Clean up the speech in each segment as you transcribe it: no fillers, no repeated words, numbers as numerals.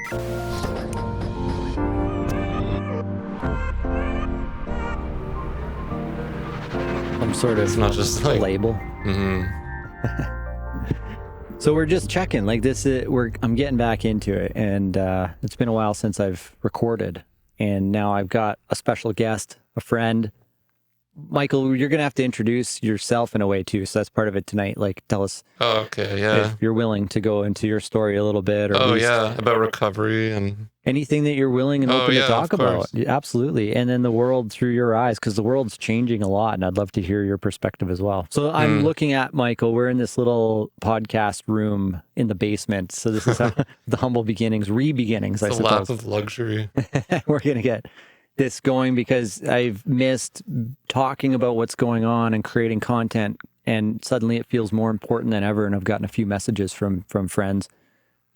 Some sort of It's not just like label. So we're just checking. Like I'm getting back into it, and it's been a while since I've recorded, and now I've got a special guest, a friend. Michael, you're gonna have to introduce yourself in a way too. So that's part of it tonight. Like, tell us if you're willing to go into your story a little bit, or at least about recovery and anything that you're willing and open to talk about. Absolutely. And then the world through your eyes, because the world's changing a lot, and I'd love to hear your perspective as well. So I'm looking at Michael. We're in this little podcast room in the basement. So this is the humble beginnings, re-beginnings, I suppose. The lap of luxury. We're going to get this going because I've missed talking about what's going on and creating content, and suddenly it feels more important than ever. And I've gotten a few messages from friends,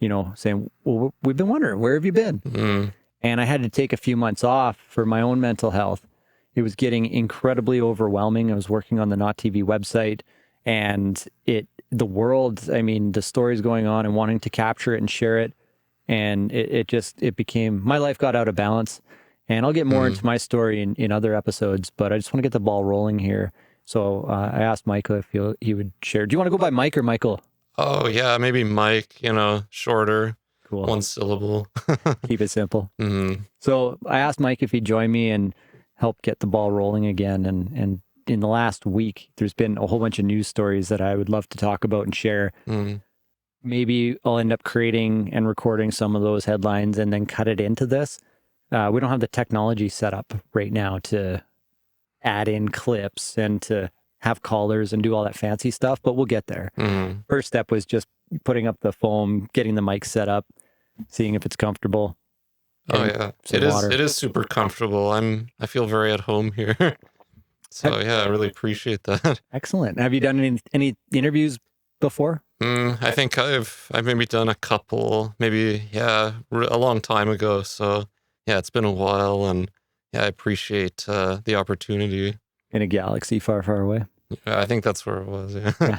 saying, well, we've been wondering, where have you been? And I had to take a few months off for my own mental health. It was getting incredibly overwhelming. I was working on the notTV website, and the world, the stories going on and wanting to capture it and share it. And it became, my life got out of balance. And I'll get more into my story in other episodes, but I just want to get the ball rolling here. So I asked Michael if he would share. Do you want to go by Mike or Michael? Oh, yeah, maybe Mike, shorter. Cool. One syllable. Keep it simple. So I asked Mike if he'd join me and help get the ball rolling again. And in the last week, there's been a whole bunch of news stories that I would love to talk about and share. Maybe I'll end up creating and recording some of those headlines and then cut it into this. We don't have the technology set up right now to add in clips and to have callers and do all that fancy stuff, but we'll get there. First step was just putting up the foam, getting the mic set up, seeing if it's comfortable. Oh yeah, it is super comfortable. I feel very at home here. So yeah, I really appreciate that. Excellent. Have you done any interviews before? I think I've maybe done a couple, maybe a long time ago. So yeah, it's been a while, and yeah, I appreciate the opportunity. In a galaxy far, far away. Yeah, I think that's where it was. Yeah.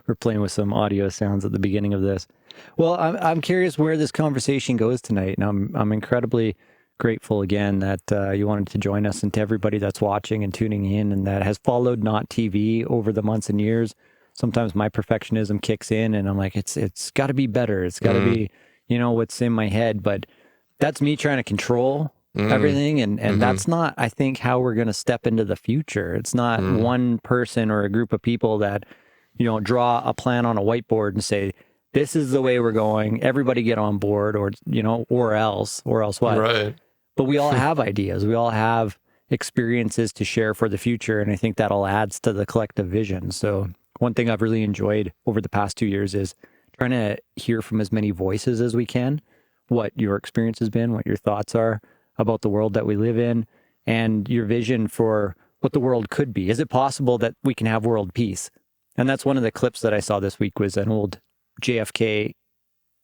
We're playing with some audio sounds at the beginning of this. Well, I'm curious where this conversation goes tonight, and I'm incredibly grateful again that you wanted to join us, and to everybody that's watching and tuning in and that has followed notTV over the months and years. Sometimes my perfectionism kicks in, and I'm like, it's got to be better. It's got to be, what's in my head, but that's me trying to control everything. And that's not, I think, how we're going to step into the future. It's not one person or a group of people that, draw a plan on a whiteboard and say, this is the way we're going. Everybody get on board, or else what? Right. But we all have ideas. We all have experiences to share for the future. And I think that all adds to the collective vision. So one thing I've really enjoyed over the past 2 years is trying to hear from as many voices as we can, what your experience has been, what your thoughts are about the world that we live in, and your vision for what the world could be. Is it possible that we can have world peace? And that's one of the clips that I saw this week, was an old JFK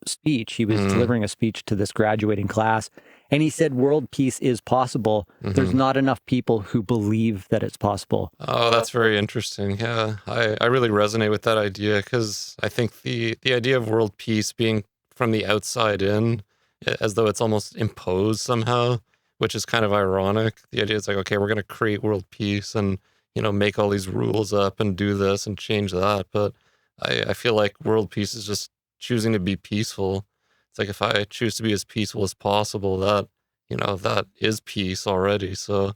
speech. He was delivering a speech to this graduating class, and he said world peace is possible. There's not enough people who believe that it's possible. Oh, that's very interesting. Yeah, I really resonate with that idea, because I think the idea of world peace being from the outside in, as though it's almost imposed somehow, which is kind of ironic. The idea is like, okay, we're going to create world peace and, make all these rules up and do this and change that. But I feel like world peace is just choosing to be peaceful. It's like, if I choose to be as peaceful as possible, that, that is peace already. So,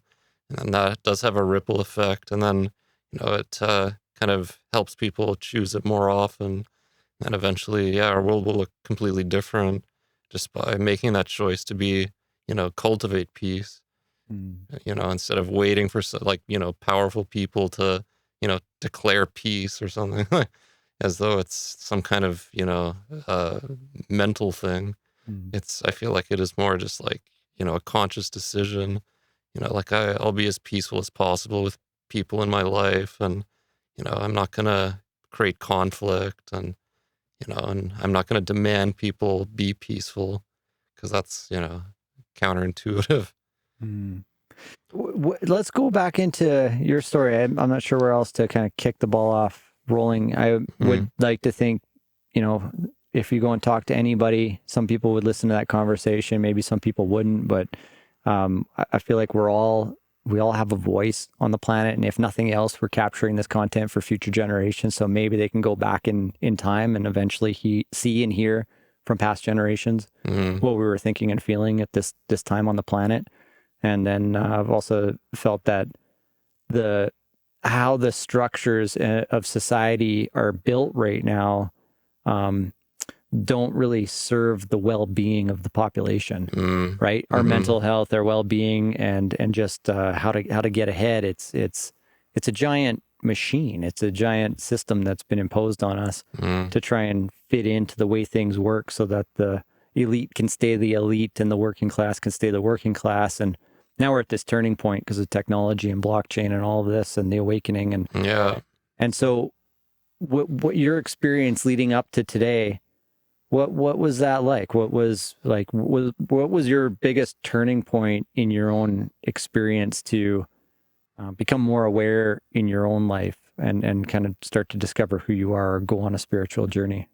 and that does have a ripple effect. And then, it kind of helps people choose it more often. And eventually, our world will look completely different, just by making that choice to be, cultivate peace, instead of waiting for powerful people to, declare peace or something, as though it's some kind of, mental thing. I feel like it is more just like, a conscious decision, like I'll be as peaceful as possible with people in my life, and, I'm not going to create conflict, and, and I'm not going to demand people be peaceful, because that's, counterintuitive. Let's go back into your story. I'm not sure where else to kind of kick the ball off rolling. I would like to think, if you go and talk to anybody, some people would listen to that conversation, maybe some people wouldn't, but I feel like we all have a voice on the planet, and if nothing else, we're capturing this content for future generations. So maybe they can go back in time and eventually see and hear from past generations what we were thinking and feeling at this time on the planet. And then I've also felt that how the structures of society are built right now don't really serve the well-being of the population, right? Our mental health, our well-being, and just how to get ahead. It's a giant machine. It's a giant system that's been imposed on us to try and fit into the way things work, so that the elite can stay the elite and the working class can stay the working class. And now we're at this turning point because of technology and blockchain and all of this and the awakening. And so what your experience leading up to today, what was that like? What was your biggest turning point in your own experience to become more aware in your own life and kind of start to discover who you are or go on a spiritual journey?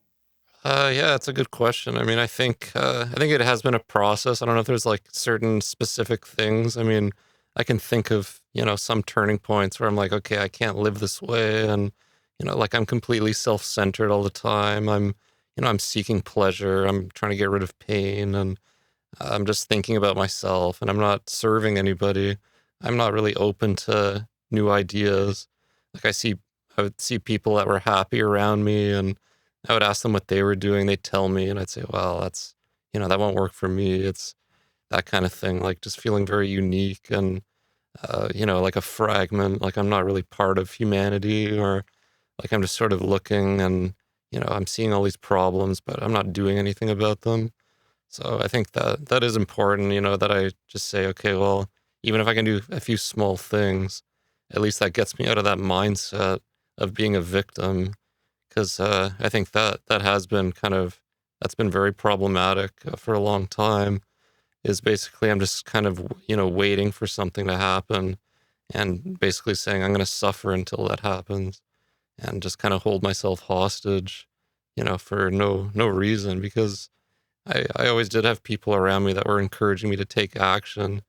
Yeah, it's a good question. I mean, I think it has been a process. I don't know if there's like certain specific things. I mean, I can think of, some turning points where I'm like, okay, I can't live this way. And, like I'm completely self-centered all the time. I'm seeking pleasure. I'm trying to get rid of pain, and I'm just thinking about myself, and I'm not serving anybody. I'm not really open to new ideas. Like I would see people that were happy around me, and I would ask them what they were doing. They'd tell me, and I'd say, well, that won't work for me. It's that kind of thing, like just feeling very unique and, like a fragment, like I'm not really part of humanity, or like I'm just sort of looking and, I'm seeing all these problems, but I'm not doing anything about them. So I think that is important, that I just say, okay, well, even if I can do a few small things, at least that gets me out of that mindset of being a victim. Because I think that has been that's been very problematic for a long time, is basically I'm just kind of, waiting for something to happen and basically saying I'm going to suffer until that happens, and just kind of hold myself hostage, for no reason, because I always did have people around me that were encouraging me to take action.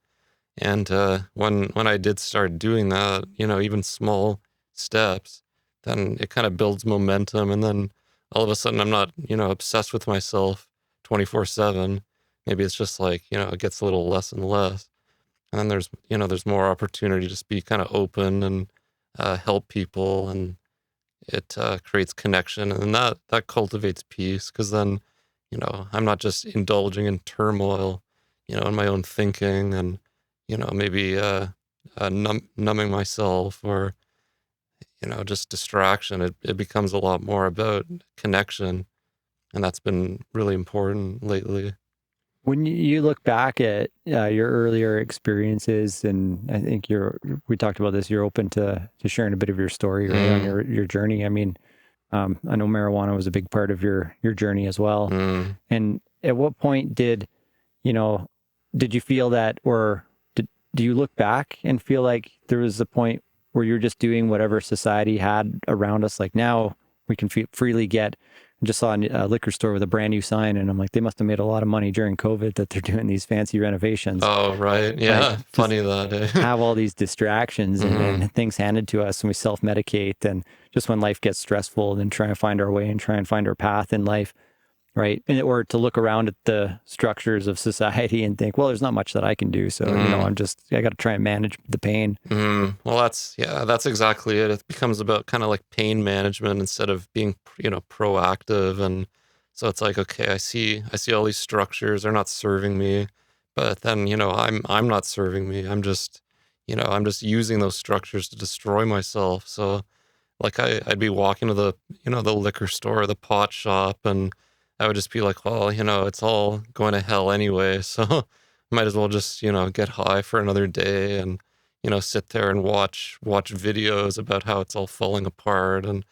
And when I did start doing that, even small steps, then it kind of builds momentum. And then all of a sudden I'm not, obsessed with myself 24/7. Maybe it's just like, it gets a little less and less. And then there's more opportunity to just be kind of open and help people, and it creates connection, and then that cultivates peace, because then, I'm not just indulging in turmoil, in my own thinking, and, maybe numbing myself, or, just distraction. It becomes a lot more about connection, and that's been really important lately. When you look back at your earlier experiences, and I think we talked about this, you're open to sharing a bit of your story, right, on your journey. I mean, I know marijuana was a big part of your journey as well. And at what point did you feel that, or do you look back and feel like there was a point where you're just doing whatever society had around us? Like now we can freely get. I just saw a liquor store with a brand new sign, and I'm like, they must have made a lot of money during COVID that they're doing these fancy renovations. Oh, right. Yeah. Like, Funny that. have all these distractions and things handed to us, and we self-medicate. And just when life gets stressful, then try and find our way and try and find our path in life, right? Or to look around at the structures of society and think, well, there's not much that I can do. So, I got to try and manage the pain. Well, that's exactly it. It becomes about kind of like pain management instead of being, proactive. And so it's like, okay, I see all these structures, they're not serving me, but then, I'm not serving me. I'm just using those structures to destroy myself. So like I'd be walking to the liquor store, the pot shop, and I would just be like, well, it's all going to hell anyway. So might as well just, get high for another day, and, sit there and watch videos about how it's all falling apart. And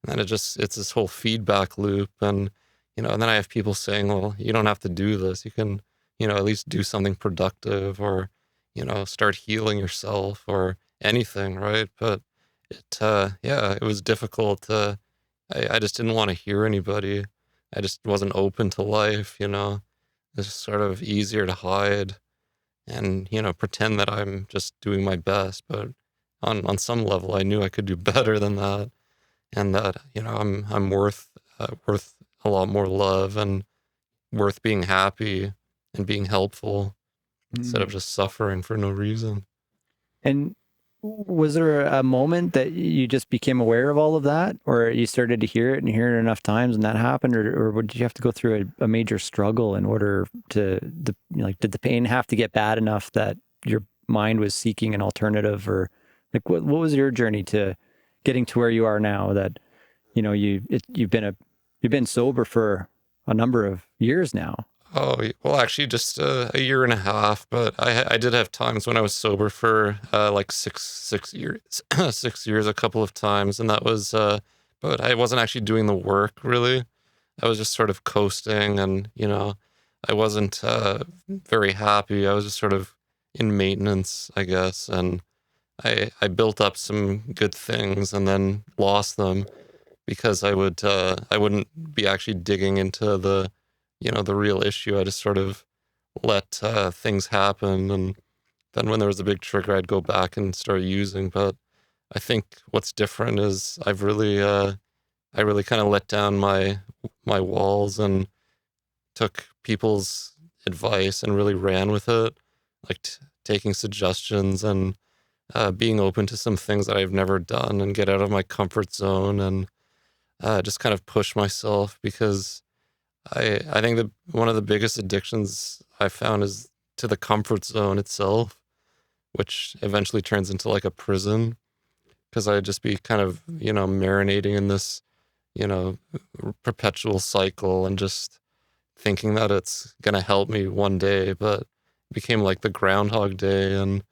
then it's this whole feedback loop. And, and then I have people saying, well, you don't have to do this. You can, at least do something productive, or, start healing yourself, or anything. Right. But it was difficult. I just didn't want to hear anybody. I just wasn't open to life, you know. It's sort of easier to hide and, you know, pretend that I'm just doing my best. But on some level, I knew I could do better than that, and that, you know, I'm worth a lot more love, and worth being happy and being helpful instead of Mm. just suffering for no reason. And was there a moment that you just became aware of all of that, or you started to hear it and hear it enough times and that happened, or did you have to go through a major struggle in order to, like, did the pain have to get bad enough that your mind was seeking an alternative, or like what was your journey to getting to where you are now that, you know, you've been sober for a number of years now? Oh, well, actually, just a year and a half. But I did have times when I was sober for like six years, 6 years, a couple of times, and that was. But I wasn't actually doing the work really. I was just sort of coasting, and you know, I wasn't very happy. I was just sort of in maintenance, I guess, and I built up some good things and then lost them because I wouldn't be actually digging into the, you know, the real issue. I just sort of let things happen, and then when there was a big trigger, I'd go back and start using. But I think what's different is I really kind of let down my walls and took people's advice and really ran with it, like taking suggestions and being open to some things that I've never done, and get out of my comfort zone, and just kind of push myself, because I think that one of the biggest addictions I found is to the comfort zone itself, which eventually turns into like a prison, because I'd just be kind of, you know, marinating in this, you know, perpetual cycle, and just thinking that it's gonna help me one day, but it became like the Groundhog Day. And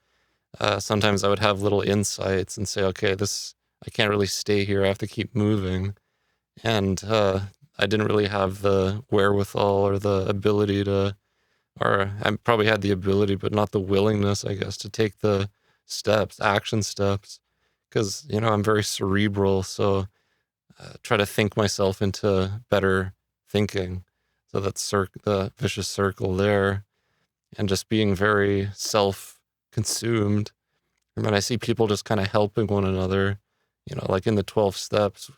sometimes I would have little insights and say, okay, this, I can't really stay here. I have to keep moving. And I didn't really have the wherewithal or the ability to, or I probably had the ability, but not the willingness, I guess, to take the steps, action steps, because, you know, I'm very cerebral. So try to think myself into better thinking. So that's the vicious circle there, and just being very self-consumed. And when I see people just kind of helping one another, you know, like in the 12 steps,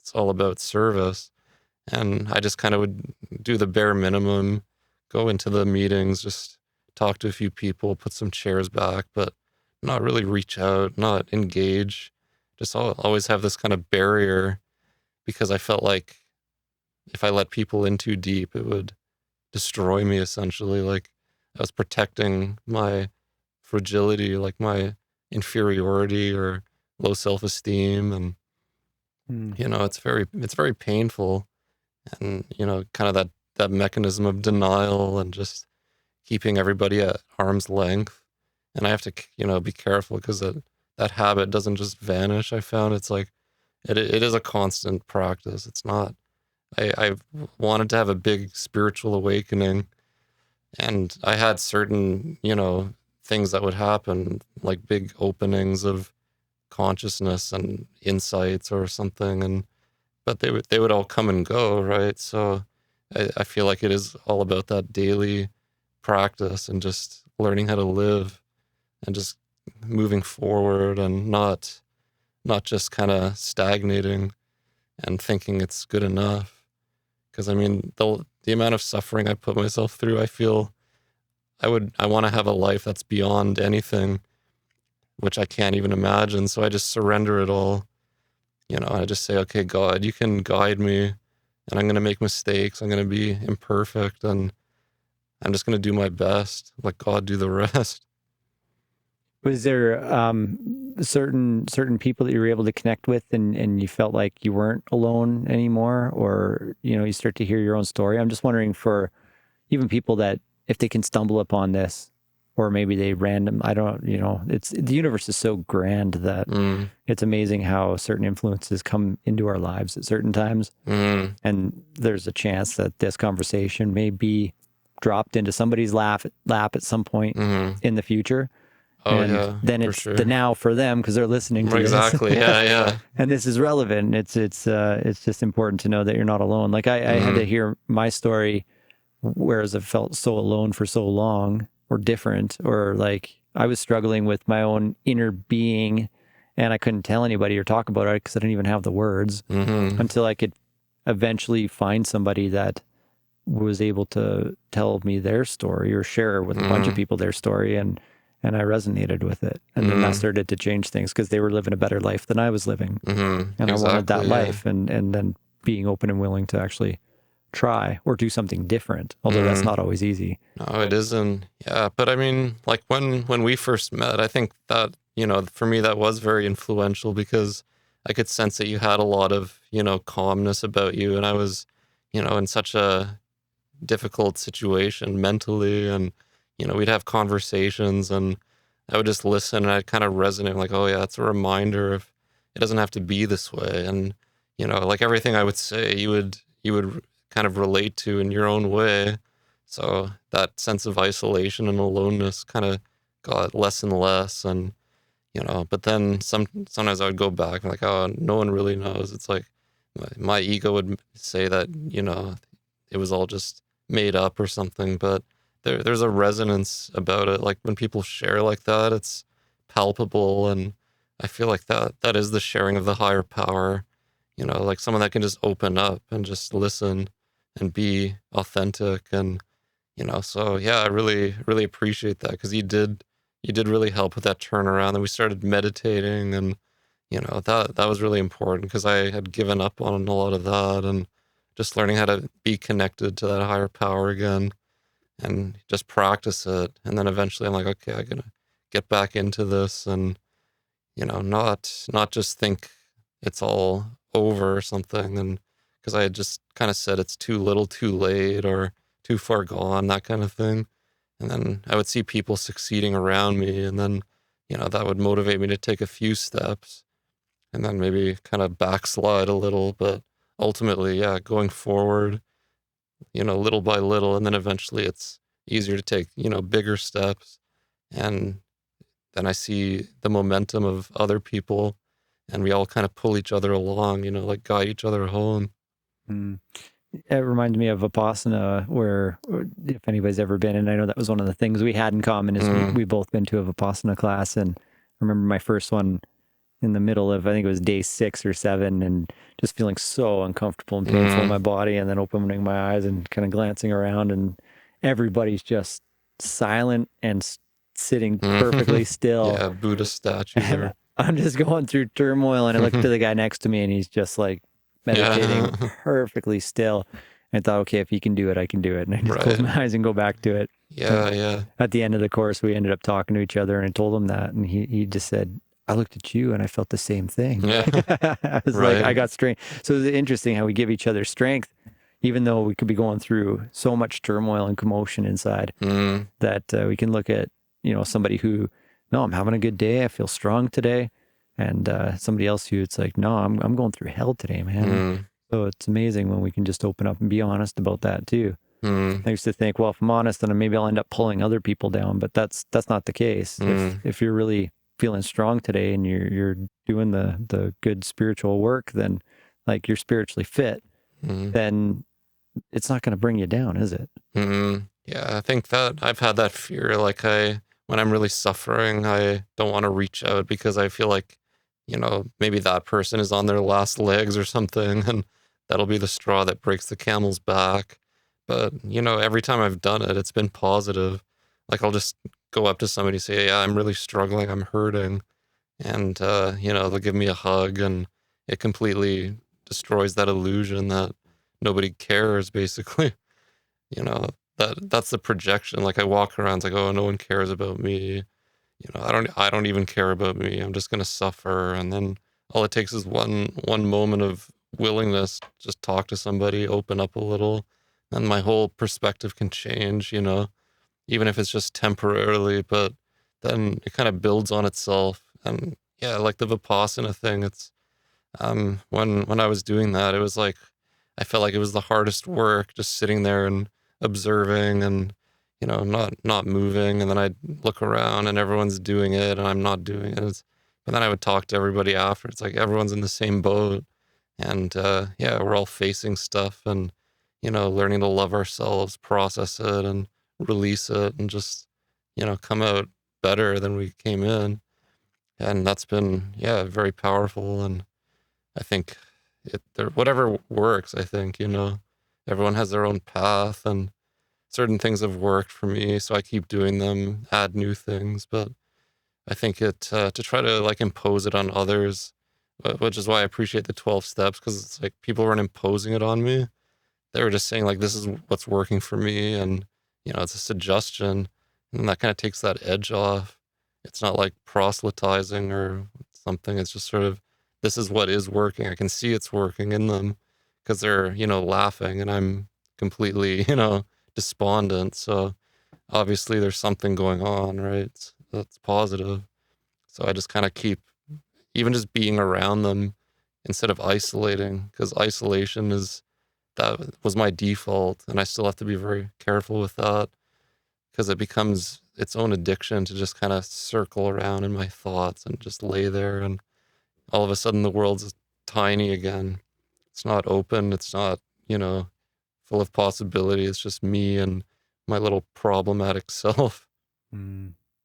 it's all about service. And I just kind of would do the bare minimum, go into the meetings, just talk to a few people, put some chairs back, but not really reach out, not engage. Just always have this kind of barrier, because I felt like if I let people in too deep, it would destroy me essentially. Like I was protecting my fragility, like my inferiority or low self-esteem. And, Mm. you know, it's very painful. And, you know, kind of that mechanism of denial and just keeping everybody at arm's length. And I have to, you know, be careful, because that habit doesn't just vanish. I found it's like, it is a constant practice. It's not, I wanted to have a big spiritual awakening, and I had certain, you know, things that would happen, like big openings of consciousness and insights or something. And, but they would all come and go, right? So I feel like it is all about that daily practice and just learning how to live, and just moving forward, and not just kind of stagnating and thinking it's good enough. Because I mean, the amount of suffering I put myself through, I feel I want to have a life that's beyond anything, which I can't even imagine. So I just surrender it all. You know, I just say, okay, God, you can guide me, and I'm going to make mistakes. I'm going to be imperfect, and I'm just going to do my best. Let God do the rest. Was there certain people that you were able to connect with, and you felt like you weren't alone anymore, or, you know, you start to hear your own story? I'm just wondering, for even people that, if they can stumble upon this, or maybe they random, I don't, you know, it's, the universe is so grand that Mm, it's amazing how certain influences come into our lives at certain times. mm, And there's a chance that this conversation may be dropped into somebody's lap at some point mm. in the future. Oh And yeah, then for it's the sure. now for them because they're listening to this. Exactly. Yeah, yeah. And this is relevant. It's just important to know that you're not alone. Like I had to hear my story, whereas I felt so alone for so long, or different, or like I was struggling with my own inner being, and I couldn't tell anybody or talk about it because I didn't even have the words until I could eventually find somebody that was able to tell me their story or share with a bunch of people their story, and I resonated with it. And then that started to change things because they were living a better life than I was living. And I wanted that Exactly. Yeah. life, and then being open and willing to actually try or do something different, although that's not always easy. No, it isn't. Yeah, but I mean, like when we first met, I think that, for me that was very influential because I could sense that you had a lot of, calmness about you, and I was, in such a difficult situation mentally, and we'd have conversations, and I would just listen, and I'd kind of resonate like, oh yeah, it's a reminder of it doesn't have to be this way. And like everything I would say, you would kind of relate to in your own way. So that sense of isolation and aloneness kind of got less and less. And but then sometimes I would go back and like, oh, no one really knows. It's like my ego would say that it was all just made up or something, but there's a resonance about it. Like when people share like that, it's palpable, and I feel like that is the sharing of the higher power. Like someone that can just open up and just listen and be authentic. And so yeah, I really really appreciate that, because you did really help with that turnaround. And we started meditating, and that was really important because I had given up on a lot of that, and just learning how to be connected to that higher power again and just practice it. And then eventually I'm like, okay, I'm gonna get back into this, and not just think it's all over or something. And because I had just kind of said it's too little too late, or too far gone, that kind of thing. And then I would see people succeeding around me, and then that would motivate me to take a few steps, and then maybe kind of backslide a little. But ultimately, yeah, going forward, little by little, and then eventually it's easier to take, bigger steps. And then I see the momentum of other people, and we all kind of pull each other along, like guide each other home. Mm. It reminds me of Vipassana, where if anybody's ever been, and I know that was one of the things we had in common, is we both been to a Vipassana class. And I remember my first one in the middle of, I think it was day 6 or 7, and just feeling so uncomfortable and painful in my body, and then opening my eyes and kind of glancing around, and everybody's just silent and sitting perfectly still. Yeah, Buddha statue there. I'm just going through turmoil, and I look to the guy next to me, and he's just like meditating perfectly still. And I thought, okay, if he can do it, I can do it. And I just close my eyes and go back to it. Yeah, yeah. At the end of the course, we ended up talking to each other, and I told him that, and he just said, I looked at you and I felt the same thing. Yeah. I was like, I got strength. So it's interesting how we give each other strength, even though we could be going through so much turmoil and commotion inside, that we can look at, somebody who, no, I'm having a good day. I feel strong today. And somebody else who it's like, no, I'm going through hell today, man. So it's amazing when we can just open up and be honest about that too. I used to think, well, if I'm honest, then maybe I'll end up pulling other people down, but that's not the case. If you're really feeling strong today and you're doing the good spiritual work, then like you're spiritually fit, then it's not going to bring you down, is it? Yeah, I think that I've had that fear. Like when I'm really suffering, I don't want to reach out because I feel like, maybe that person is on their last legs or something, and that'll be the straw that breaks the camel's back. But, every time I've done it, it's been positive. Like I'll just go up to somebody and say, yeah, I'm really struggling, I'm hurting. And, they'll give me a hug, and it completely destroys that illusion that nobody cares, basically. That's the projection. Like I walk around, it's like, oh, no one cares about me. I don't even care about me. I'm just gonna suffer. And then all it takes is one moment of willingness, just talk to somebody, open up a little, and my whole perspective can change, even if it's just temporarily, but then it kind of builds on itself. And yeah, like the Vipassana thing, it's when I was doing that, it was like I felt like it was the hardest work, just sitting there and observing. And not moving, and then I'd look around and everyone's doing it and I'm not doing it. But then I would talk to everybody after. It's like everyone's in the same boat, and yeah, we're all facing stuff, and learning to love ourselves, process it, and release it, and just come out better than we came in. And that's been, yeah, very powerful. And I think whatever works, I think, everyone has their own path, and certain things have worked for me, so I keep doing them, add new things. But I think to try to like impose it on others, which is why I appreciate the 12 steps, because it's like people weren't imposing it on me. They were just saying like, this is what's working for me, and it's a suggestion, and that kind of takes that edge off. It's not like proselytizing or something. It's just sort of, this is what is working. I can see it's working in them because they're laughing, and I'm completely despondent. So obviously there's something going on, right? That's positive. So I just kind of keep, even just being around them instead of isolating, because isolation that was my default, and I still have to be very careful with that, because it becomes its own addiction to just kind of circle around in my thoughts and just lay there, and all of a sudden the world's tiny again. It's not open. It's not, full of possibility. It's just me and my little problematic self.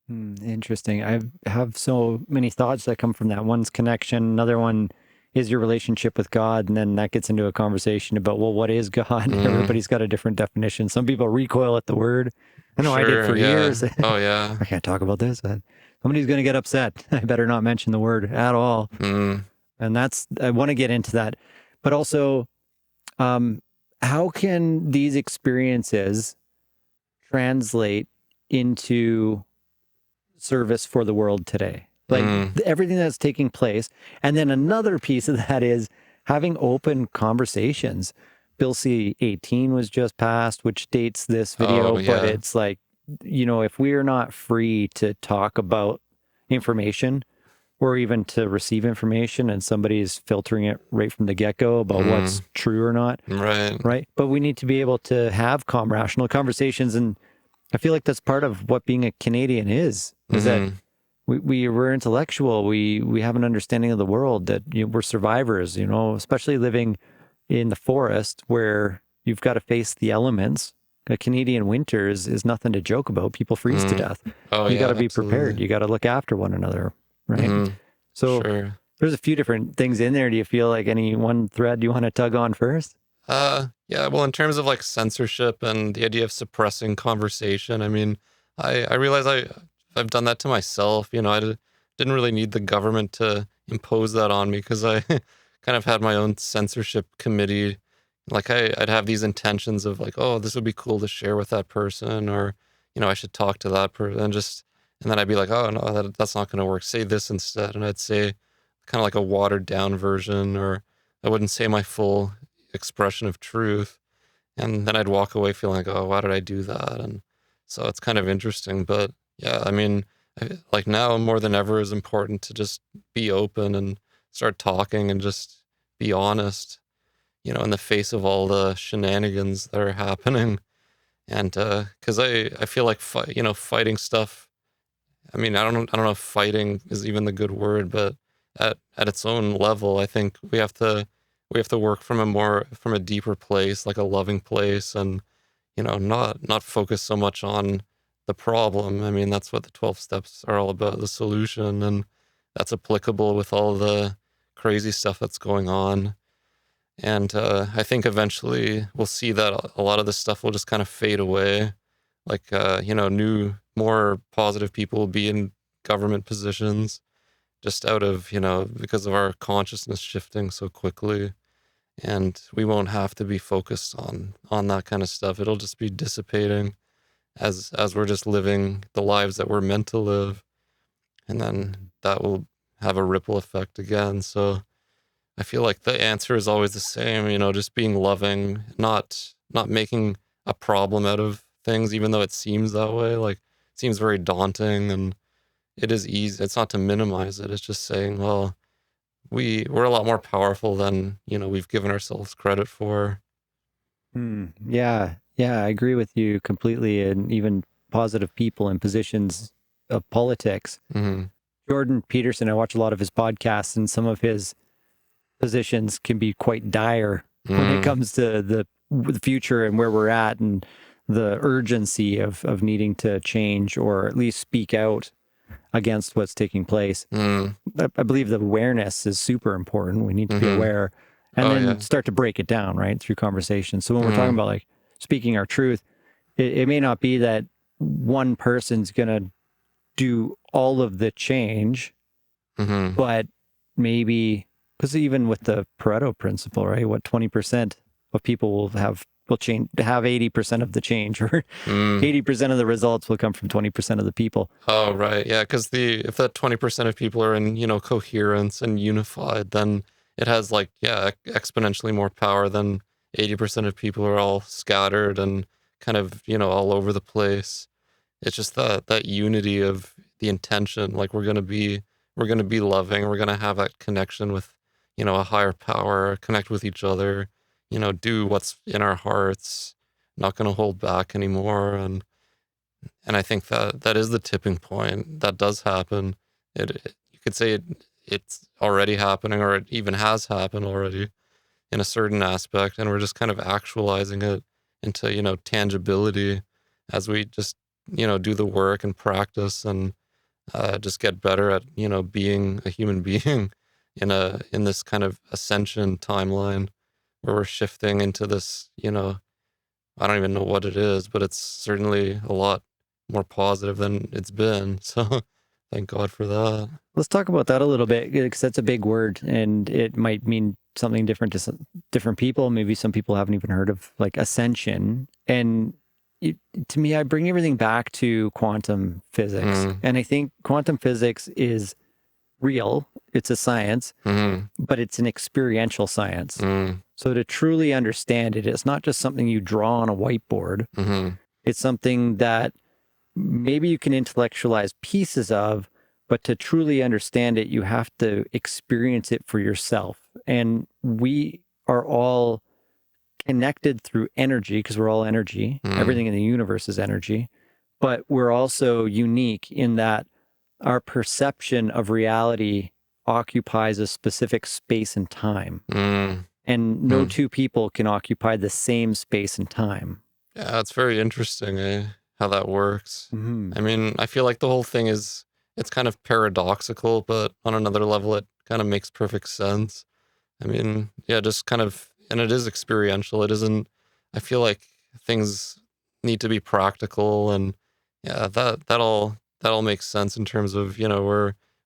Interesting. I have so many thoughts that come from that. One's connection. Another one is your relationship with God. And then that gets into a conversation about, well, what is God? Everybody's got a different definition. Some people recoil at the word. I know I did for years. Oh, yeah. I can't talk about this. Somebody's going to get upset. I better not mention the word at all. And I want to get into that. But also, how can these experiences translate into service for the world today? Like everything that's taking place. And then another piece of that is having open conversations. Bill C-18 was just passed, which dates this video, but it's like, if we're not free to talk about information or even to receive information, and somebody's filtering it right from the get-go about what's true or not. Right. But we need to be able to have calm, rational conversations. And I feel like that's part of what being a Canadian is that we're intellectual. We have an understanding of the world, that we're survivors, especially living in the forest where you've got to face the elements. A Canadian winter is nothing to joke about. People freeze to death. You got to be prepared. You got to look after one another. Right. So there's a few different things in there. Do you feel like any one thread you want to tug on first? Yeah, well, in terms of like censorship and the idea of suppressing conversation, I mean, I realize I've done that to myself. I didn't really need the government to impose that on me, because I kind of had my own censorship committee. Like I'd have these intentions of like, oh, this would be cool to share with that person, or, I should talk to that person, and then I'd be like, oh, no, that's not going to work. Say this instead. And I'd say kind of like a watered down version, or I wouldn't say my full expression of truth. And then I'd walk away feeling like, oh, why did I do that? And so it's kind of interesting. But yeah, I mean, like now more than ever is important to just be open and start talking and just be honest, in the face of all the shenanigans that are happening. And because I feel like, fighting stuff, I mean, I don't know if fighting is even the good word, but at its own level, I think we have to work from a deeper place, like a loving place, and not focus so much on the problem. I mean, that's what the 12 steps are all about, the solution, and that's applicable with all the crazy stuff that's going on. And I think eventually we'll see that a lot of this stuff will just kind of fade away. Like, more positive people will be in government positions just out of, because of our consciousness shifting so quickly. And we won't have to be focused on that kind of stuff. It'll just be dissipating as we're just living the lives that we're meant to live. And then that will have a ripple effect again. So I feel like the answer is always the same, just being loving, not making a problem out of things, even though it seems that way. Like, it seems very daunting, and it is easy. It's not to minimize it. It's just saying, well, we're a lot more powerful than, we've given ourselves credit for. Yeah. Yeah, I agree with you completely. And even positive people in positions of politics. Hmm. Jordan Peterson, I watch a lot of his podcasts, and some of his positions can be quite dire when it Mm. comes to the future and where we're at and the urgency of needing to change or at least speak out against what's taking place. Mm. I believe the awareness is super important. We need to be Hmm. aware and Oh then yeah. start to break it down, right, through conversation. So when we're talking Mm. about like speaking our truth, it may not be that one person's going to do all of the change, Hmm. but maybe because even with the Pareto principle, right? What 20% of people will change have 80% of the change, or Mm. 80% of the results will come from 20% of the people. Oh, right. Yeah, because the if that 20% of people are in, coherence and unified, then it has like, yeah, exponentially more power than 80% of people who are all scattered and kind of, all over the place. It's just that unity of the intention, like we're gonna be loving, we're gonna have that connection with, a higher power, connect with each other, do what's in our hearts, not gonna hold back anymore. And I think that is the tipping point. That does happen. You could say it's already happening, or it even has happened already in a certain aspect, and we're just kind of actualizing it into tangibility as we just do the work and practice and just get better at being a human being in this kind of ascension timeline where we're shifting into this I don't even know what it is, but it's certainly a lot more positive than it's been. So thank God for that. Let's talk about that a little bit because that's a big word and it might mean something different to different people. Maybe some people haven't even heard of like ascension. And it, to me, I bring everything back to quantum physics. Mm. And I think quantum physics is real. It's a science, Mm. but it's an experiential science. Mm. So to truly understand it, it's not just something you draw on a whiteboard. Mm. It's something that maybe you can intellectualize pieces of, but to truly understand it, you have to experience it for yourself. And we are all connected through energy because we're all energy. Mm. Everything in the universe is energy, but we're also unique in that our perception of reality occupies a specific space and time. Mm. And no Mm. two people can occupy the same space and time. Yeah, it's very interesting, how that works. Mm-hmm. I mean, I feel like the whole thing it's kind of paradoxical, but on another level, it kind of makes perfect sense. I mean, yeah, just kind of, and it is experiential. It isn't, I feel like things need to be practical and yeah, that all makes sense in terms of,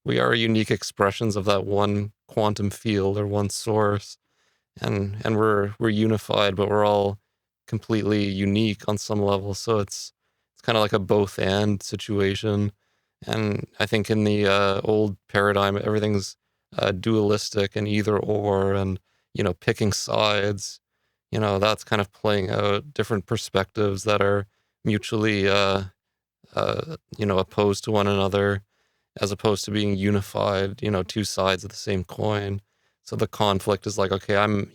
we are unique expressions of that one quantum field or one source. And we're unified, but we're all completely unique on some level. So it's kind of like a both and situation. And I think in the old paradigm, everything's dualistic and either or, and picking sides. That's kind of playing out different perspectives that are mutually opposed to one another, as opposed to being unified. Two sides of the same coin. So the conflict is like, okay, I'm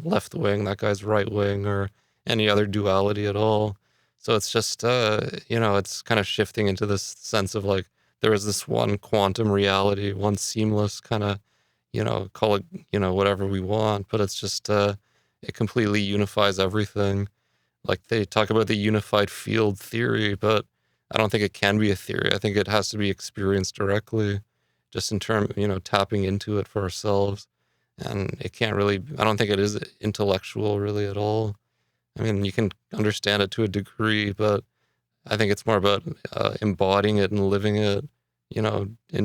left wing, that guy's right wing, or any other duality at all. So it's just, it's kind of shifting into this sense of like, there is this one quantum reality, one seamless kind of, call it, whatever we want, but it's just, it completely unifies everything. Like they talk about the unified field theory, but I don't think it can be a theory. I think it has to be experienced directly, just in terms, tapping into it for ourselves. And it can't really, I don't think it is intellectual really at all. I mean, you can understand it to a degree, but I think it's more about embodying it and living it, in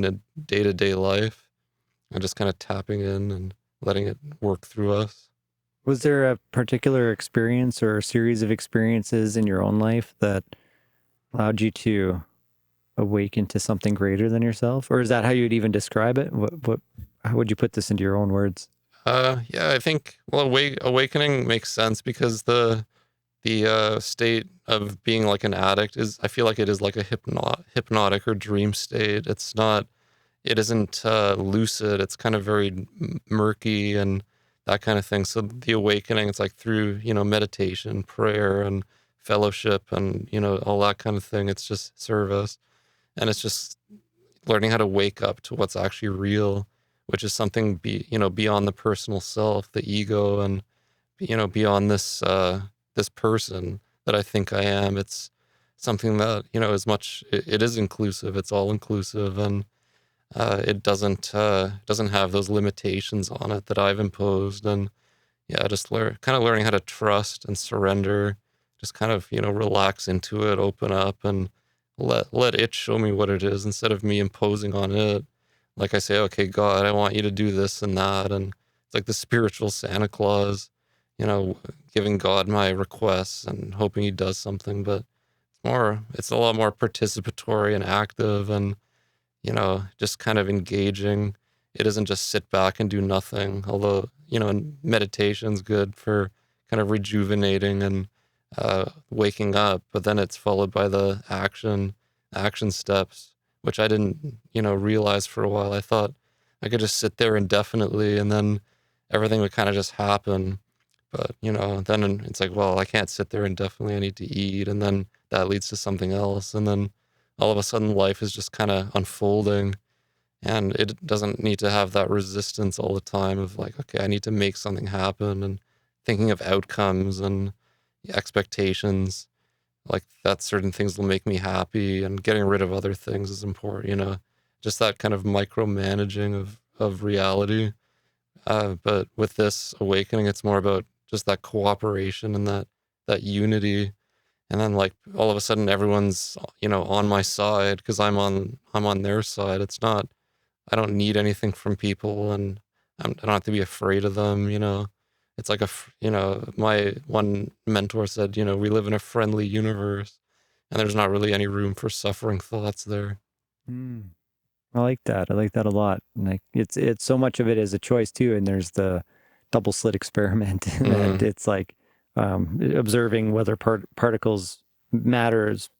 a day to day life and just kind of tapping in and letting it work through us. Was there a particular experience or a series of experiences in your own life that allowed you to awaken to something greater than yourself? Or is that how you'd even describe it? How would you put this into your own words? Yeah, I think, well, awakening makes sense because the state of being like an addict is, I feel like it is like a hypnotic or dream state. It isn't lucid. It's kind of very murky and that kind of thing. So the awakening, it's like through, meditation, prayer, and fellowship and, all that kind of thing. It's just service. And it's just learning how to wake up to what's actually real, which is something beyond the personal self, the ego, and beyond this person that I think I am. It's something that it is inclusive. It's all inclusive, and it doesn't have those limitations on it that I've imposed. And yeah, just learning how to trust and surrender, just kind of relax into it, open up, and let it show me what it is instead of me imposing on it. Like I say, okay, God, I want you to do this and that, and it's like the spiritual Santa Claus, giving God my requests and hoping he does something. But it's a lot more participatory and active, and just kind of engaging. It isn't just sit back and do nothing, although meditation's good for kind of rejuvenating and waking up, but then it's followed by the action steps, which I didn't realize for a while. I thought I could just sit there indefinitely and then everything would kind of just happen. But then it's like, well, I can't sit there indefinitely. I need to eat, and then that leads to something else, and then all of a sudden life is just kind of unfolding, and it doesn't need to have that resistance all the time of like, okay, I need to make something happen, and thinking of outcomes and expectations, like that certain things will make me happy, and getting rid of other things is important, just that kind of micromanaging of reality. But with this awakening, it's more about just that cooperation and that unity. And then like all of a sudden everyone's, on my side because I'm on their side. It's not, I don't need anything from people, and I don't have to be afraid of them. It's like my one mentor said, we live in a friendly universe, and there's not really any room for suffering thoughts there. Mm. I like that. I like that a lot. Like it's so much of it is a choice too. And there's the double slit experiment that it's like observing whether particles, matters,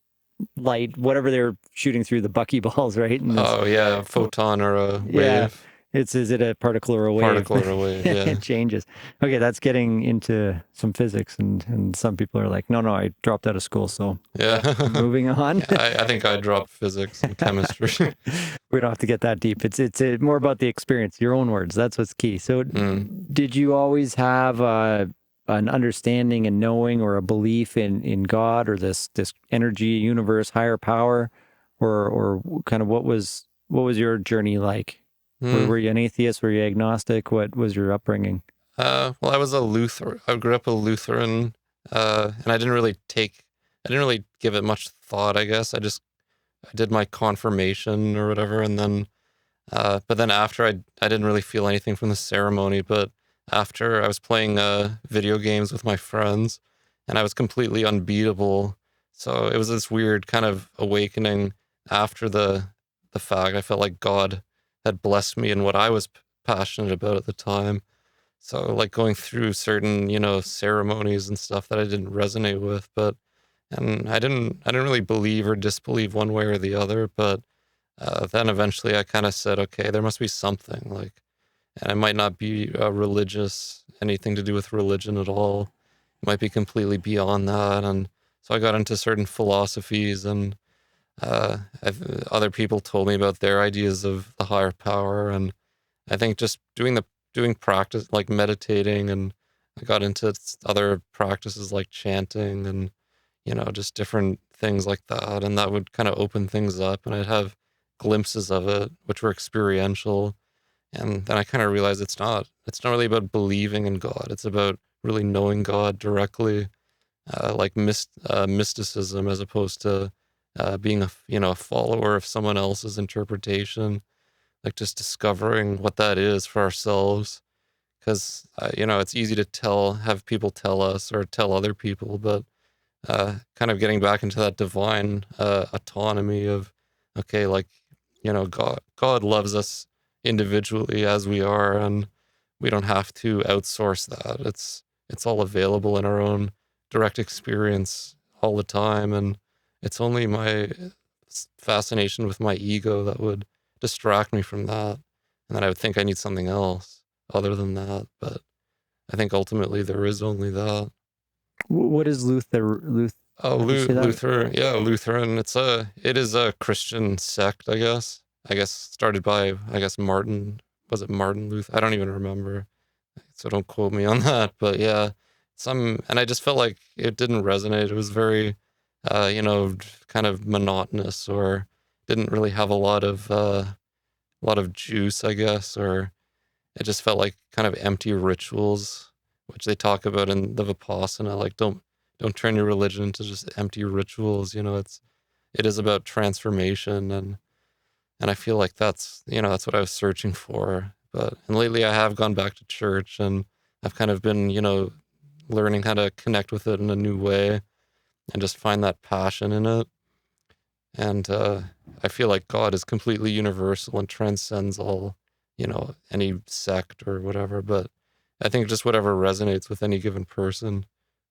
light, whatever they're shooting through the buckyballs, right? And a photon or a wave. Yeah. Is it a particle or a wave? Particle or a wave, yeah. It changes. Okay, that's getting into some physics, and some people are like, no, I dropped out of school, so yeah. Moving on. Yeah, I think I dropped physics and chemistry. We don't have to get that deep. It's more about the experience, your own words. That's what's key. So did you always have an understanding and knowing or a belief in God or this energy, universe, higher power, or kind of what was your journey like? Were you an atheist? Were you agnostic? What was your upbringing? Well, I was a Lutheran. I grew up a Lutheran, and I didn't really give it much thought, I guess. I did my confirmation or whatever, and then, but then after I didn't really feel anything from the ceremony, but after I was playing video games with my friends, and I was completely unbeatable. So it was this weird kind of awakening after the fact. I felt like God had blessed me in what I was passionate about at the time. So like going through certain, ceremonies and stuff that I didn't resonate with, and I didn't really believe or disbelieve one way or the other. But then eventually I kind of said, okay, there must be something, like, and it might not be religious, anything to do with religion at all. It might be completely beyond that. And so I got into certain philosophies, and other people told me about their ideas of the higher power, and I think just doing practice like meditating, and I got into other practices like chanting and just different things like that, and that would kind of open things up, and I'd have glimpses of it which were experiential. And then I kind of realized it's not really about believing in God. It's about really knowing God directly, like mysticism, as opposed to being a follower of someone else's interpretation, like just discovering what that is for ourselves. Because it's easy to have people tell us or tell other people, but kind of getting back into that divine autonomy of, okay, like, God loves us individually as we are, and we don't have to outsource that. It's all available in our own direct experience all the time, and it's only my fascination with my ego that would distract me from that, and then I would think I need something else other than that. But I think ultimately there is only that. What is Oh, How do you say that? Luther. Yeah, Lutheran. It is a Christian sect, I guess. I guess started by, I guess, Martin. Was it Martin Luther? I don't even remember. So don't quote me on that. But yeah, and I just felt like it didn't resonate. It was very, you know, kind of monotonous, or didn't really have a lot of juice, I guess, or it just felt like kind of empty rituals, which they talk about in the Vipassana. Like, don't turn your religion into just empty rituals. You know, it is about transformation, and I feel like that's, you know, that's what I was searching for. And lately I have gone back to church, and I've kind of been, you know, learning how to connect with it in a new way and just find that passion in it. And I feel like God is completely universal and transcends all, you know, any sect or whatever. But I think just whatever resonates with any given person,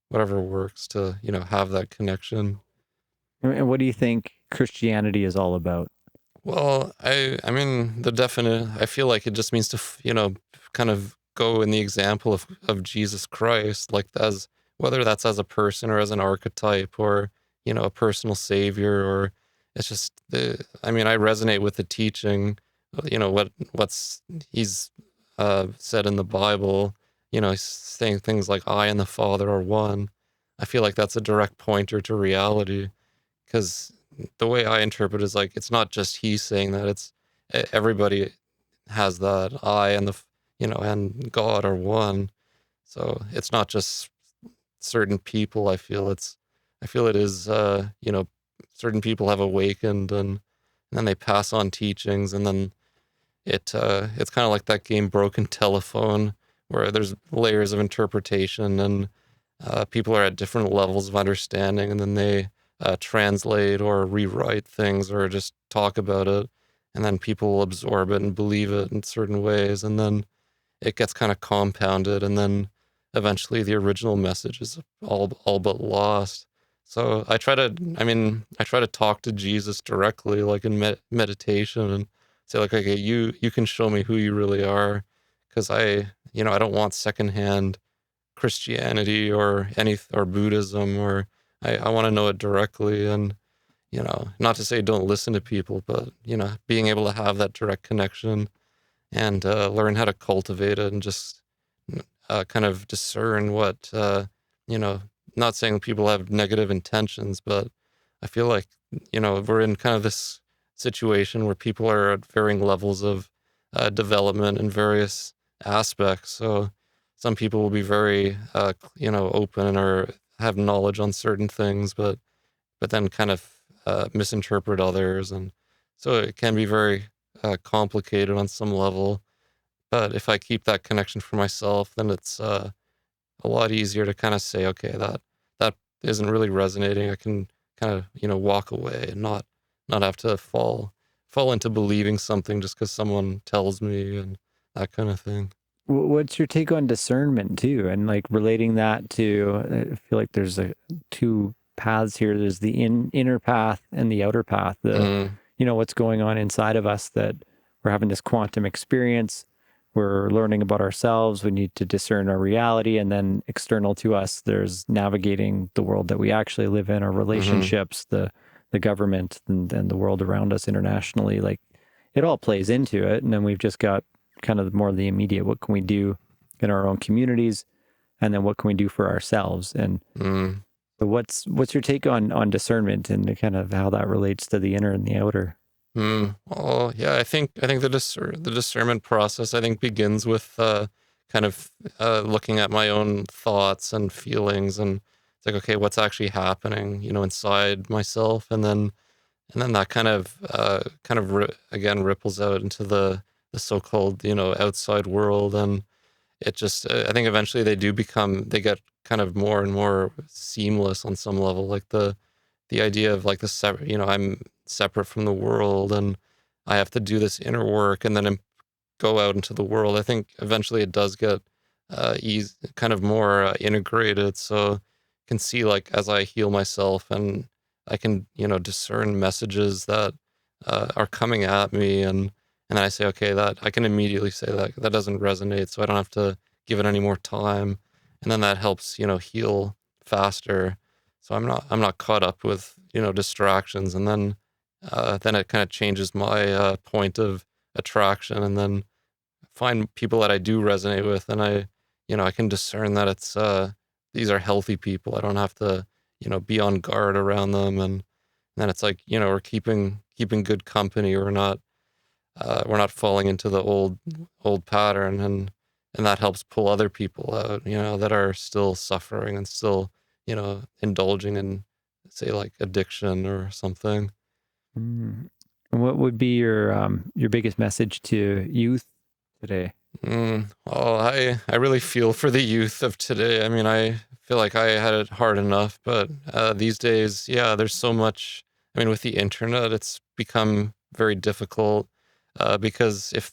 whatever works to, you know, have that connection. And what do you think Christianity is all about? Well, I mean, I feel like it just means to, you know, kind of go in the example of Jesus Christ, like, as whether that's as a person or as an archetype, or, you know, a personal savior, or it's just I mean, I resonate with the teaching, you know, what's he's said in the Bible, you know, he's saying things like I and the Father are one. I feel like that's a direct pointer to reality, because the way I interpret it is like, it's not just he saying that, it's everybody has that. I and you know, and God are one. So it's not just certain people. I feel it is, you know, certain people have awakened, and then they pass on teachings, and then it's kind of like that game Broken Telephone, where there's layers of interpretation, and people are at different levels of understanding, and then they translate or rewrite things or just talk about it, and then people will absorb it and believe it in certain ways, and then it gets kind of compounded, and then eventually the original message is all but lost. So I try to talk to Jesus directly, like in meditation, and say like, okay, you can show me who you really are, because you know, I don't want secondhand Christianity or Buddhism, or I want to know it directly. And, you know, not to say don't listen to people, but, you know, being able to have that direct connection, and learn how to cultivate it, and just kind of discern what, you know, not saying people have negative intentions, but I feel like, you know, we're in kind of this situation where people are at varying levels of development in various aspects. So some people will be very, you know, open or have knowledge on certain things, but then kind of misinterpret others, and so it can be very complicated on some level. But if I keep that connection for myself, then it's a lot easier to kind of say, okay, that isn't really resonating. I can kind of, you know, walk away and not have to fall into believing something just because someone tells me, and that kind of thing. What's your take on discernment too, and like relating that to? I feel like there's two paths here. There's the inner path and the outer path. Mm, You know, what's going on inside of us, that we're having this quantum experience. We're learning about ourselves. We need to discern our reality, and then external to us, there's navigating the world that we actually live in, our hmm relationships, the government, and the world around us internationally. Like, it all plays into it, and then we've just got kind of more of the immediate. What can we do in our own communities, and then what can we do for ourselves? And mm. so, what's your take on discernment, and kind of how that relates to the inner and the outer? Well, yeah, I think the discernment process, I think, begins with kind of looking at my own thoughts and feelings, and it's like, okay, what's actually happening, you know, inside myself, and then that again ripples out into the so-called, you know, outside world, and it just I think eventually they get kind of more and more seamless on some level, like the idea of like the separate, you know, I'm separate from the world, and I have to do this inner work, and then go out into the world. I think eventually it does get kind of more integrated. So can see, like, as I heal myself, and I can, you know, discern messages that are coming at me, and then I say, okay, that I can immediately say that doesn't resonate, so I don't have to give it any more time, and then that helps, you know, heal faster. So I'm not caught up with, distractions, and then it kind of changes my point of attraction, and then find people that I do resonate with, and I can discern that it's these are healthy people. I don't have to, be on guard around them, and then it's like, we're keeping good company. We're not falling into the old pattern, and that helps pull other people out, that are still suffering and still, indulging in, say, like addiction or something. Mm. And what would be your biggest message to youth today? Well, I really feel for the youth of today. I mean, I feel like I had it hard enough, but these days, yeah, there's so much. I mean, with the internet, it's become very difficult because if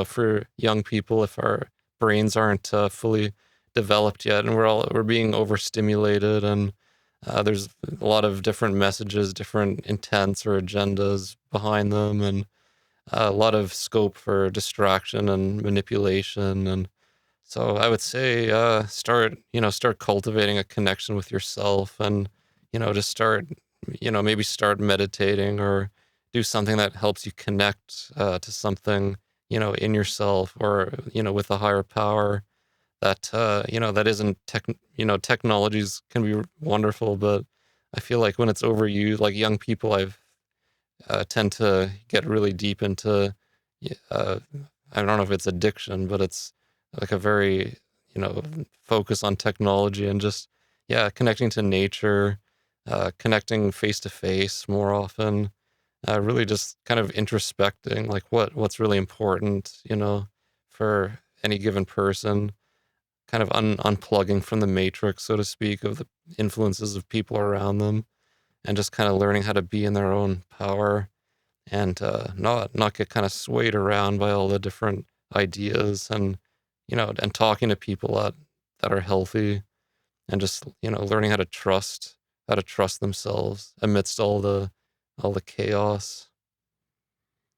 for young people, if our brains aren't fully developed yet, and we're being overstimulated, and there's a lot of different messages, different intents or agendas behind them, and a lot of scope for distraction and manipulation. And so I would say start cultivating a connection with yourself, and just maybe start meditating, or do something that helps you connect to something in yourself, or with a higher power that that isn't technologies can be wonderful, but I feel like when it's overused, like young people, I've tend to get really deep into, uh, I don't know if it's addiction, but it's like a very, focus on technology, and just, yeah, connecting to nature, connecting face to face more often, really just kind of introspecting, like what's really important, for any given person, kind of unplugging from the matrix, so to speak, of the influences of people around them, and just kind of learning how to be in their own power, and not get kind of swayed around by all the different ideas, and and talking to people that are healthy, and just learning how to trust themselves amidst all the chaos.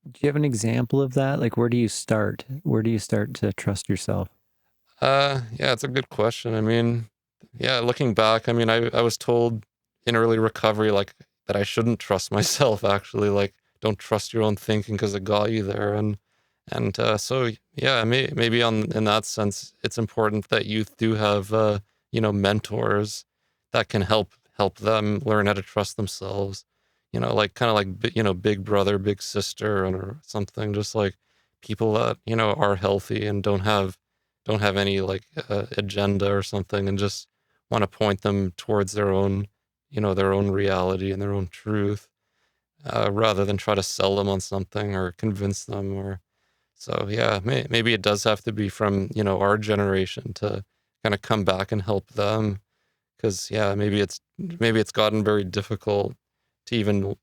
Do you have an example of that? Like, where do you start? Where do you start to trust yourself? Yeah, it's a good question. I mean, yeah, looking back, I mean, I was told in early recovery, like, that I shouldn't trust myself, actually, like, don't trust your own thinking because it got you there. So yeah, maybe in that sense, it's important that youth do have mentors that can help them learn how to trust themselves. Like, kind of like big brother, big sister, or something. Just like people that are healthy and don't have any like agenda or something, and just want to point them towards their own reality and their own truth, rather than try to sell them on something or convince them. Or so yeah, maybe it does have to be from our generation to kind of come back and help them, because yeah, maybe it's gotten very difficult to even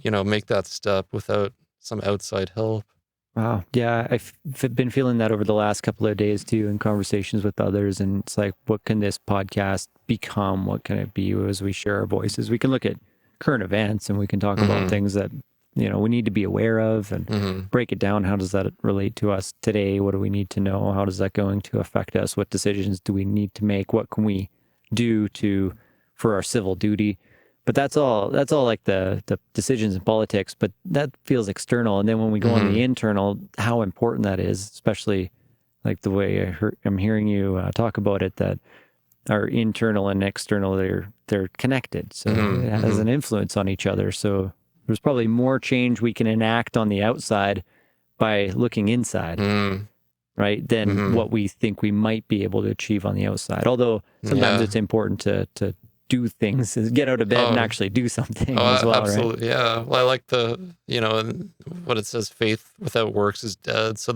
make that step without some outside help. Wow. Yeah, I've been feeling that over the last couple of days too, in conversations with others. And it's like, what can this podcast become? What can it be as we share our voices? We can look at current events, and we can talk about Mm-hmm. things that, we need to be aware of, and Mm-hmm. break it down. How does that relate to us today? What do we need to know? How does that going to affect us? What decisions do we need to make? What can we do for our civil duty? But that's all like the decisions in politics, but that feels external. And then when we go on Mm-hmm. the internal, how important that is, especially like the way I'm hearing you talk about it, that our internal and external, they're connected. So Mm-hmm. it has Mm-hmm. an influence on each other. So there's probably more change we can enact on the outside by looking inside, Mm-hmm. right, than Mm-hmm. what we think we might be able to achieve on the outside. Although sometimes Yeah. it's important to do things, get out of bed and Oh, actually do something as well, right? absolutely. Yeah. Well, I like and what it says, faith without works is dead. So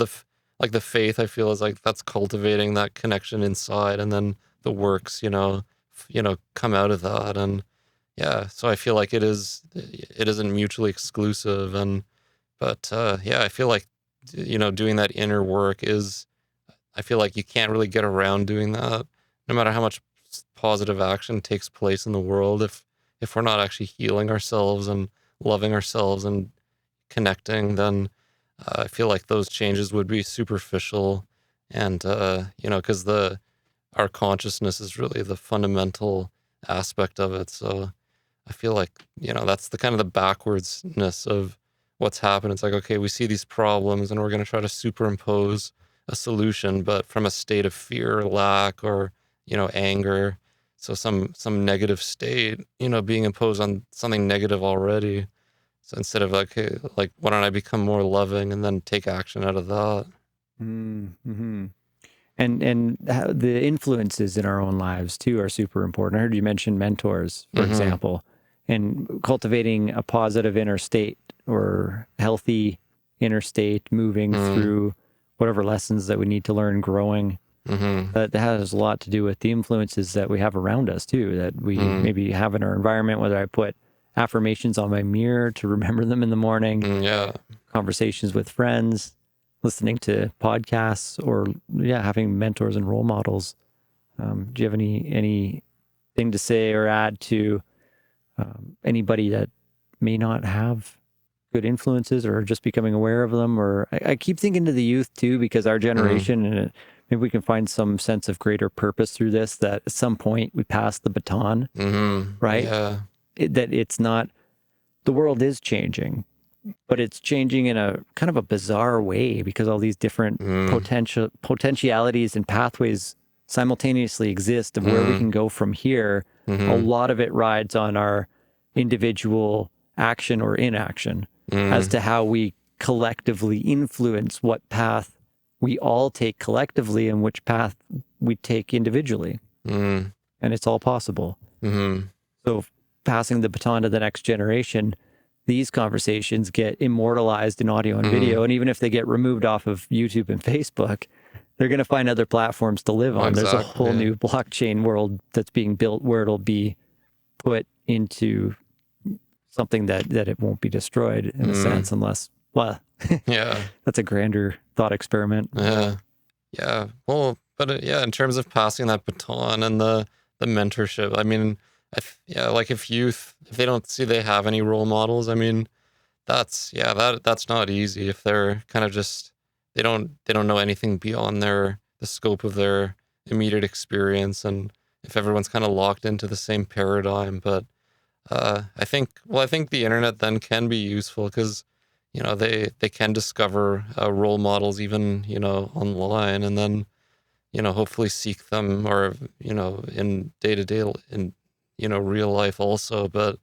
like the faith, I feel, is like that's cultivating that connection inside, and then the works, come out of that. And yeah, so I feel like it isn't mutually exclusive. But yeah, I feel like, doing that inner work is, I feel like you can't really get around doing that, no matter how much positive action takes place in the world. If we're not actually healing ourselves and loving ourselves and connecting, then I feel like those changes would be superficial. And because the our consciousness is really the fundamental aspect of it. So I feel like, that's the kind of the backwardsness of what's happened. It's like, okay, we see these problems and we're going to try to superimpose a solution, but from a state of fear, lack, or, anger. So some negative state, being imposed on something negative already. So instead of like, hey, like, why don't I become more loving and then take action out of that? Mm-hmm. And how the influences in our own lives too are super important. I heard you mention mentors, for example, and cultivating a positive inner state or healthy inner state, moving through whatever lessons that we need to learn, growing. That has a lot to do with the influences that we have around us too, that we maybe have in our environment, whether I put affirmations on my mirror to remember them in the morning, conversations with friends, listening to podcasts, or having mentors and role models. Do you have anything to say or add to anybody that may not have good influences or just becoming aware of them? Or I keep thinking to the youth too, because our generation, and maybe we can find some sense of greater purpose through this, that at some point we pass the baton, right? Yeah. That it's not, the world is changing, but it's changing in a kind of a bizarre way because all these different potentialities and pathways simultaneously exist of where we can go from here. A lot of it rides on our individual action or inaction as to how we collectively influence what path we all take collectively and which path we take individually. And it's all possible. So passing the baton to the next generation, these conversations get immortalized in audio and video. And even if they get removed off of YouTube and Facebook, they're going to find other platforms to live on. There's a whole new blockchain world that's being built where it'll be put into something that it won't be destroyed in a sense, unless, that's a grander thought experiment. Yeah. Well, but in terms of passing that baton and the mentorship, I mean, if youth, if they don't see they have any role models, I mean, that's not easy. If they're kind of just, they don't know anything beyond the scope of their immediate experience, and if everyone's kind of locked into the same paradigm. But I think the internet then can be useful because, they can discover role models even, online, and then, hopefully seek them, or, in day-to-day, in, real life also. But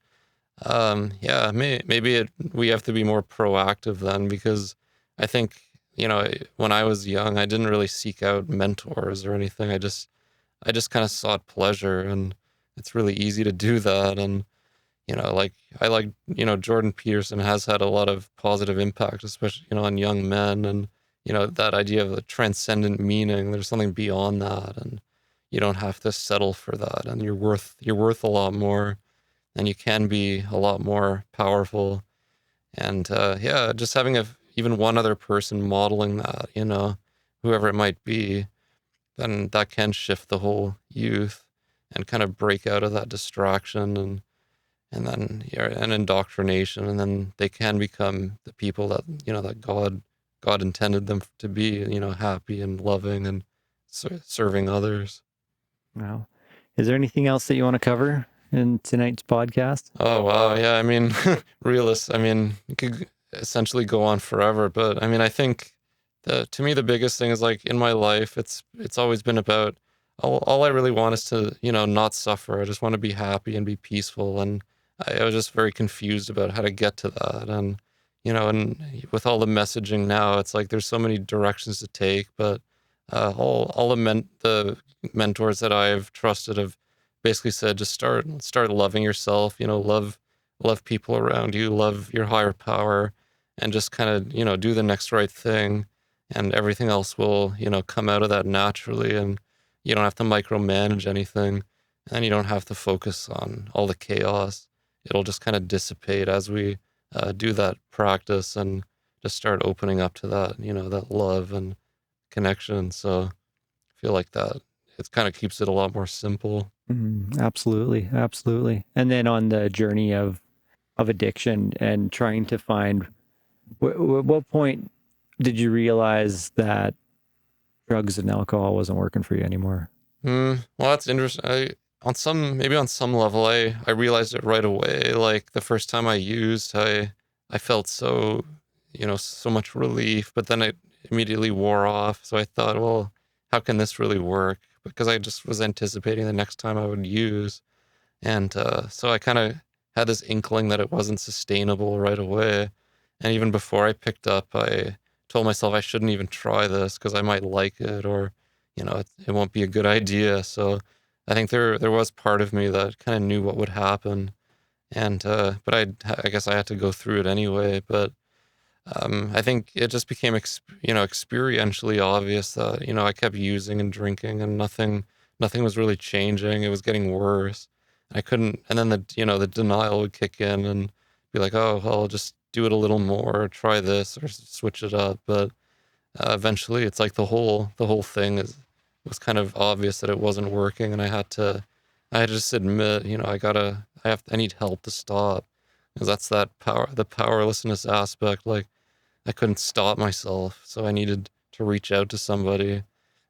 maybe we have to be more proactive then, because I think, when I was young, I didn't really seek out mentors or anything. I just kind of sought pleasure, and it's really easy to do that. And, Jordan Peterson has had a lot of positive impact, especially, on young men. And, that idea of the transcendent meaning, there's something beyond that, and you don't have to settle for that. And you're worth a lot more, and you can be a lot more powerful. And, just having even one other person modeling that, whoever it might be, then that can shift the whole youth and kind of break out of that distraction and then an indoctrination, and then they can become the people that that God intended them to be, happy and loving and serving others. Wow. Is there anything else that you want to cover in tonight's podcast? Oh wow, yeah. I mean, realist. I mean, you could essentially go on forever, but I mean, I think to me the biggest thing is, like, in my life, it's always been about all I really want is to not suffer. I just want to be happy and be peaceful, and I was just very confused about how to get to that. And and with all the messaging now, it's like there's so many directions to take. But all the mentors that I've trusted have basically said, just start loving yourself. Love people around you, love your higher power, and just kind of do the next right thing, and everything else will come out of that naturally. And you don't have to micromanage anything, and you don't have to focus on all the chaos. It'll just kind of dissipate as we do that practice and just start opening up to that, that love and connection. So I feel like that it kind of keeps it a lot more simple. Absolutely. Absolutely. And then on the journey of addiction and trying to find, what point did you realize that drugs and alcohol wasn't working for you anymore? Well, that's interesting. maybe on some level, I realized it right away. Like the first time I used, I felt so, so much relief, but then it immediately wore off. So I thought, well, how can this really work? Because I just was anticipating the next time I would use. And so I kind of had this inkling that it wasn't sustainable right away. And even before I picked up, I told myself I shouldn't even try this because I might like it, or, it won't be a good idea. So I think there was part of me that kind of knew what would happen. And but I guess I had to go through it anyway. But I think it just became experientially obvious that I kept using and drinking, and nothing was really changing. It was getting worse. I couldn't, and then the denial would kick in and be like, oh well, I'll just do it a little more, or try this, or switch it up. But eventually, it's like the whole thing was kind of obvious that it wasn't working, and I had to just admit, I need help to stop, because that's the powerlessness aspect. Like I couldn't stop myself, so I needed to reach out to somebody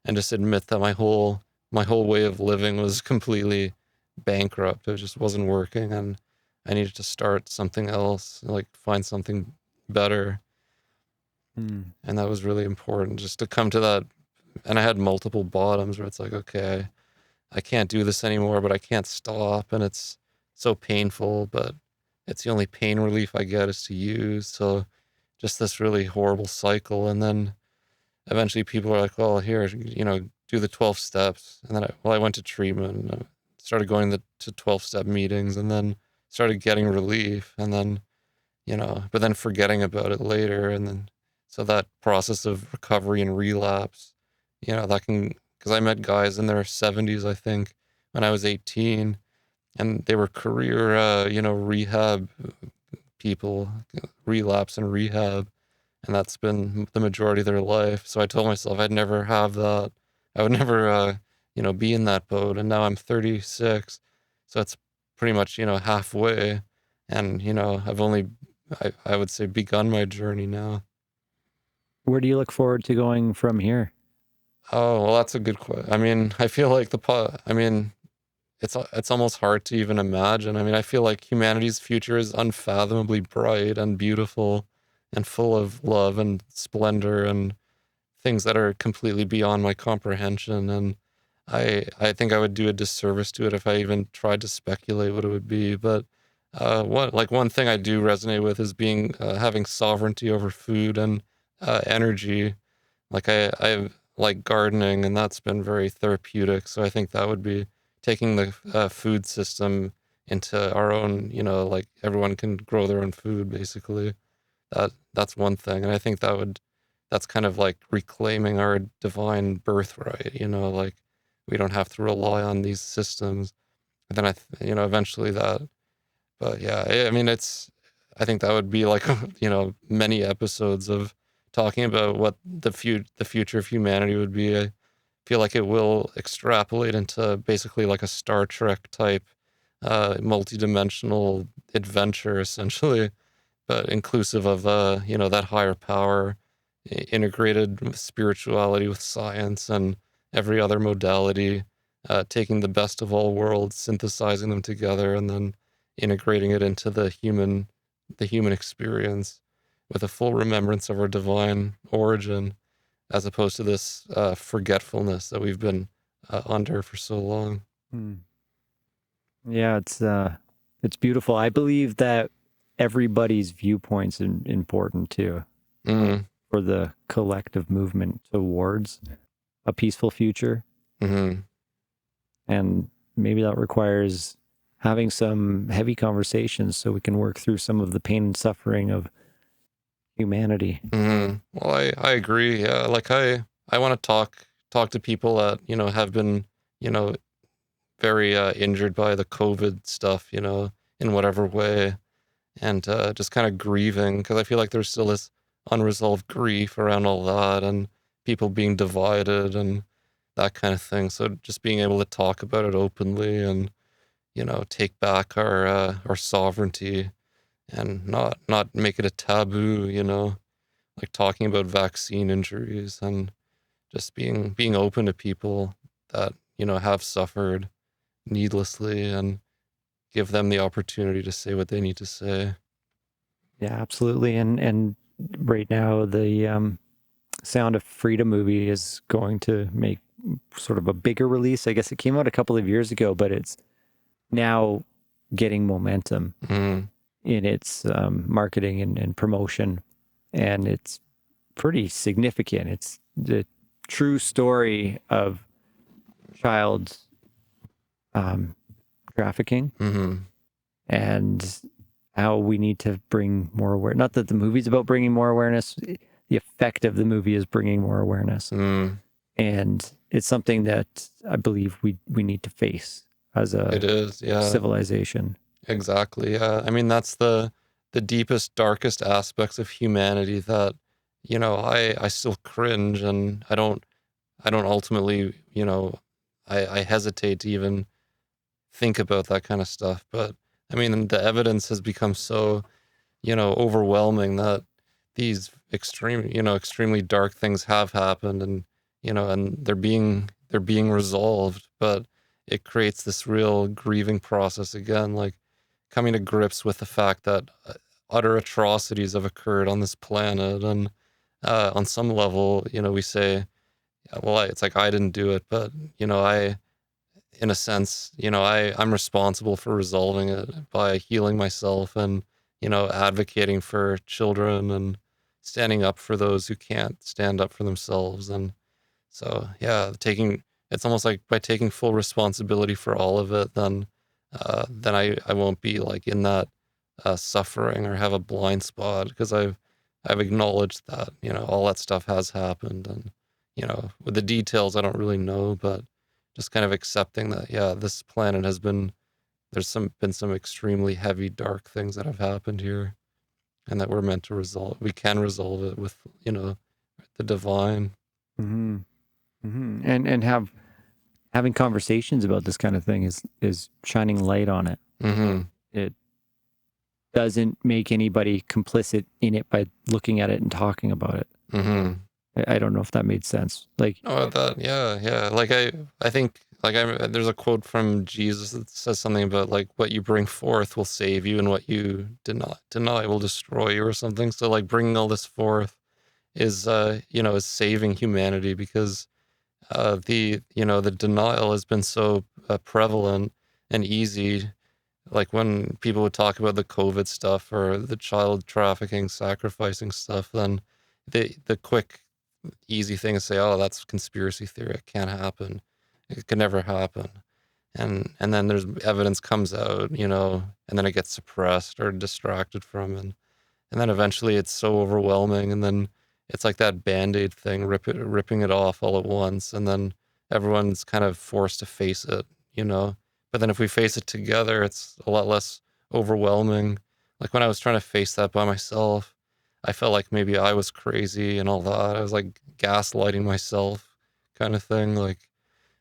and just admit that my whole way of living was completely bankrupt. It just wasn't working, and I needed to start something else, like find something better. Hmm. And that was really important, just to come to that. And I had multiple bottoms where it's like, okay, I can't do this anymore, but I can't stop, and it's so painful, but it's the only pain relief I get is to use. So just this really horrible cycle. And then eventually people are like, well, here, do the 12 steps. And then I went to treatment, and I started going to 12-step meetings, and then started getting relief. And then, but then forgetting about it later. And then, so that process of recovery and relapse, that can, because I met guys in their 70s, I think, when I was 18, and they were career, rehab people, relapse and rehab, and that's been the majority of their life. So I told myself I'd never have that. I would never, be in that boat. And now I'm 36, so it's pretty much, halfway. And I've only, I would say, begun my journey now. Where do you look forward to going from here? Oh well, that's a good question. I mean, I feel like I mean, it's almost hard to even imagine. I mean, I feel like humanity's future is unfathomably bright and beautiful and full of love and splendor and things that are completely beyond my comprehension. And I think I would do a disservice to it if I even tried to speculate what it would be. But one thing I do resonate with is being having sovereignty over food and energy. Like I like gardening, and that's been very therapeutic. So I think that would be taking the food system into our own. Like everyone can grow their own food, basically. That's one thing, and I think that's kind of like reclaiming our divine birthright. Like we don't have to rely on these systems. And then eventually that. But yeah, I mean, I think that would be like, many episodes of talking about what the future of humanity would be. I feel like it will extrapolate into basically like a Star Trek type, multi-dimensional adventure, essentially, but inclusive of, that higher power, integrated with spirituality, with science and every other modality, taking the best of all worlds, synthesizing them together, and then integrating it into the human experience with a full remembrance of our divine origin, as opposed to this forgetfulness that we've been under for so long. Hmm. Yeah, it's beautiful. I believe that everybody's viewpoint's important too Mm, for the collective movement towards a peaceful future. mm-hmm. And maybe that requires having some heavy conversations so we can work through some of the pain and suffering of humanity. Mm-hmm. Well, I agree. Yeah, like I want to talk to people that have been you know very injured by the COVID stuff, in whatever way, and just kind of grieving, because I feel like there's still this unresolved grief around all that, and people being divided and that kind of thing. So just being able to talk about it openly, and take back our sovereignty, and not make it a taboo, like talking about vaccine injuries, and just being open to people that have suffered, needlessly and give them the opportunity to say what they need to say. Yeah, absolutely. And right now, the Sound of Freedom movie is going to make sort of a bigger release. I guess it came out a couple of years ago, but it's now getting momentum Mm. in its marketing and promotion, and it's pretty significant. It's the true story of child trafficking Mm-hmm. and how we need to bring more awareness. Not that the movie's about bringing more awareness, the effect of the movie is bringing more awareness. Mm. And it's something that I believe we need to face as It a is, yeah. civilization. Exactly. Yeah. I mean, that's the deepest, darkest aspects of humanity that, I still cringe, and I don't ultimately, I hesitate to even think about that kind of stuff. But I mean, the evidence has become so, overwhelming that these extremely dark things have happened, and, and they're being resolved, but it creates this real grieving process again, like coming to grips with the fact that utter atrocities have occurred on this planet. And on some level, we say, yeah, well, it's like I didn't do it, but in a sense, I'm responsible for resolving it by healing myself and, advocating for children and standing up for those who can't stand up for themselves. And so, yeah, it's almost like by taking full responsibility for all of it, then I won't be like in that suffering or have a blind spot, because I've acknowledged that, all that stuff has happened. And, with the details, I don't really know, but just kind of accepting that, yeah, this planet been some extremely heavy, dark things that have happened here, and that we can resolve it with, the divine. Mm-hmm. Mm-hmm. And having conversations about this kind of thing is shining light on it. Mm-hmm. It doesn't make anybody complicit in it by looking at it and talking about it. Mm-hmm. I don't know if that made sense. Like, Oh, yeah. Like I think like there's a quote from Jesus that says something about like what you bring forth will save you, and what you deny will destroy you, or something. So like bringing all this forth is saving humanity, because the denial has been so prevalent and easy. Like when people would talk about the COVID stuff or the child trafficking, sacrificing stuff, then the quick, easy thing is say, "Oh, that's conspiracy theory. It can't happen. It could never happen." And then there's evidence comes out, and then it gets suppressed or distracted from, and then eventually it's so overwhelming, and then it's like that Band-Aid thing, ripping it off all at once, and then everyone's kind of forced to face it, But then if we face it together, it's a lot less overwhelming. Like when I was trying to face that by myself, I felt like maybe I was crazy and all that. I was like gaslighting myself, kind of thing. Like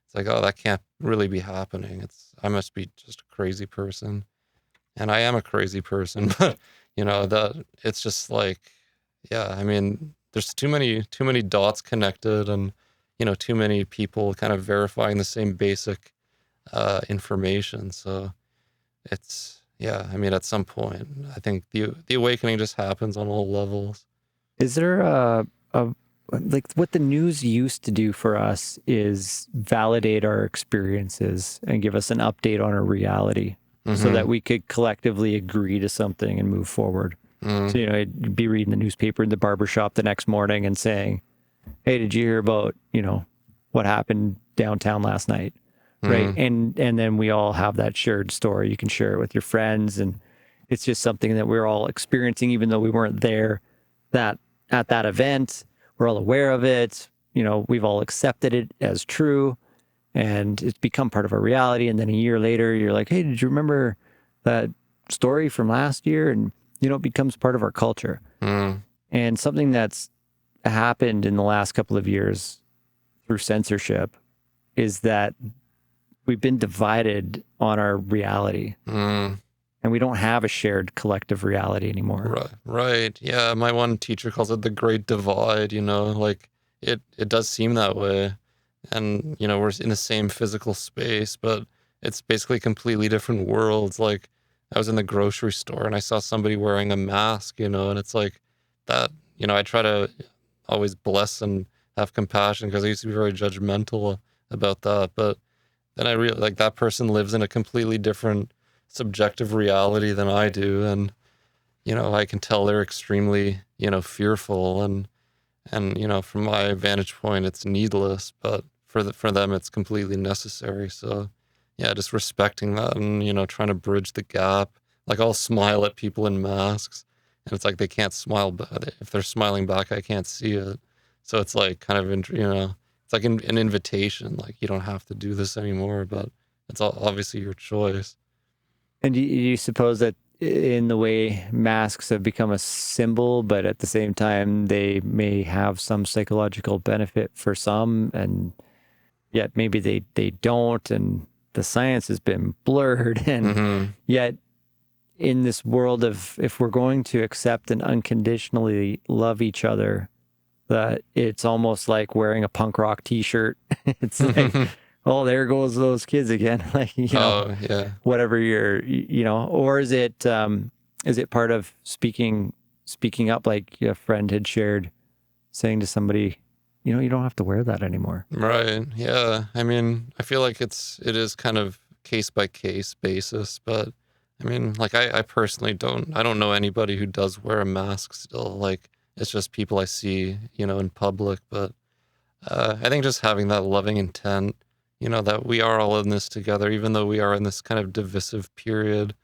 it's like, oh, that can't really be happening. I must be just a crazy person, and I am a crazy person. But that it's just like, yeah, I mean, there's too many dots connected, and too many people kind of verifying the same basic information. So it's, yeah, I mean, at some point, I think the awakening just happens on all levels. is there a like what the news used to do for us is validate our experiences and give us an update on our reality so that we could collectively agree to something and move forward. So, I'd be reading the newspaper in the barbershop the next morning and saying, "Hey, did you hear about, what happened downtown last night?" Right. And then we all have that shared story. You can share it with your friends, and it's just something that we're all experiencing, even though we weren't there that at that event. We're all aware of it. We've all accepted it as true, and it's become part of our reality. And then a year later, you're like, "Hey, did you remember that story from last year?" And, it becomes part of our culture. And something that's happened in the last couple of years through censorship is that we've been divided on our reality, and we don't have a shared collective reality anymore. Right. Yeah. My one teacher calls it the Great Divide, like it does seem that way. And, we're in the same physical space, but it's basically completely different worlds. Like I was in the grocery store and I saw somebody wearing a mask, and it's like that, I try to always bless and have compassion because I used to be very judgmental about that. But then I realized like that person lives in a completely different subjective reality than I do. And, I can tell they're extremely, fearful and, from my vantage point, it's needless, but for them, it's completely necessary. So yeah, just respecting that and, trying to bridge the gap. Like I'll smile at people in masks and it's like they can't smile, but if they're smiling back, I can't see it. So it's like kind of, it's like an invitation. Like you don't have to do this anymore, but it's obviously your choice. And you suppose that in the way masks have become a symbol, but at the same time, they may have some psychological benefit for some, and yet maybe they don't, and the science has been blurred. And Mm-hmm. yet, in this world of if we're going to accept and unconditionally love each other, that it's almost like wearing a punk rock t-shirt. It's like, oh, there goes those kids again. Like, Oh, yeah. whatever or is it part of speaking up, like a friend had shared, saying to somebody, you don't have to wear that anymore. Right. Yeah. I mean, I feel like it is kind of case by case basis, but I mean, like I personally I don't know anybody who does wear a mask still. Like it's just people I see, in public. But I think just having that loving intent, that we are all in this together, even though we are in this kind of divisive period.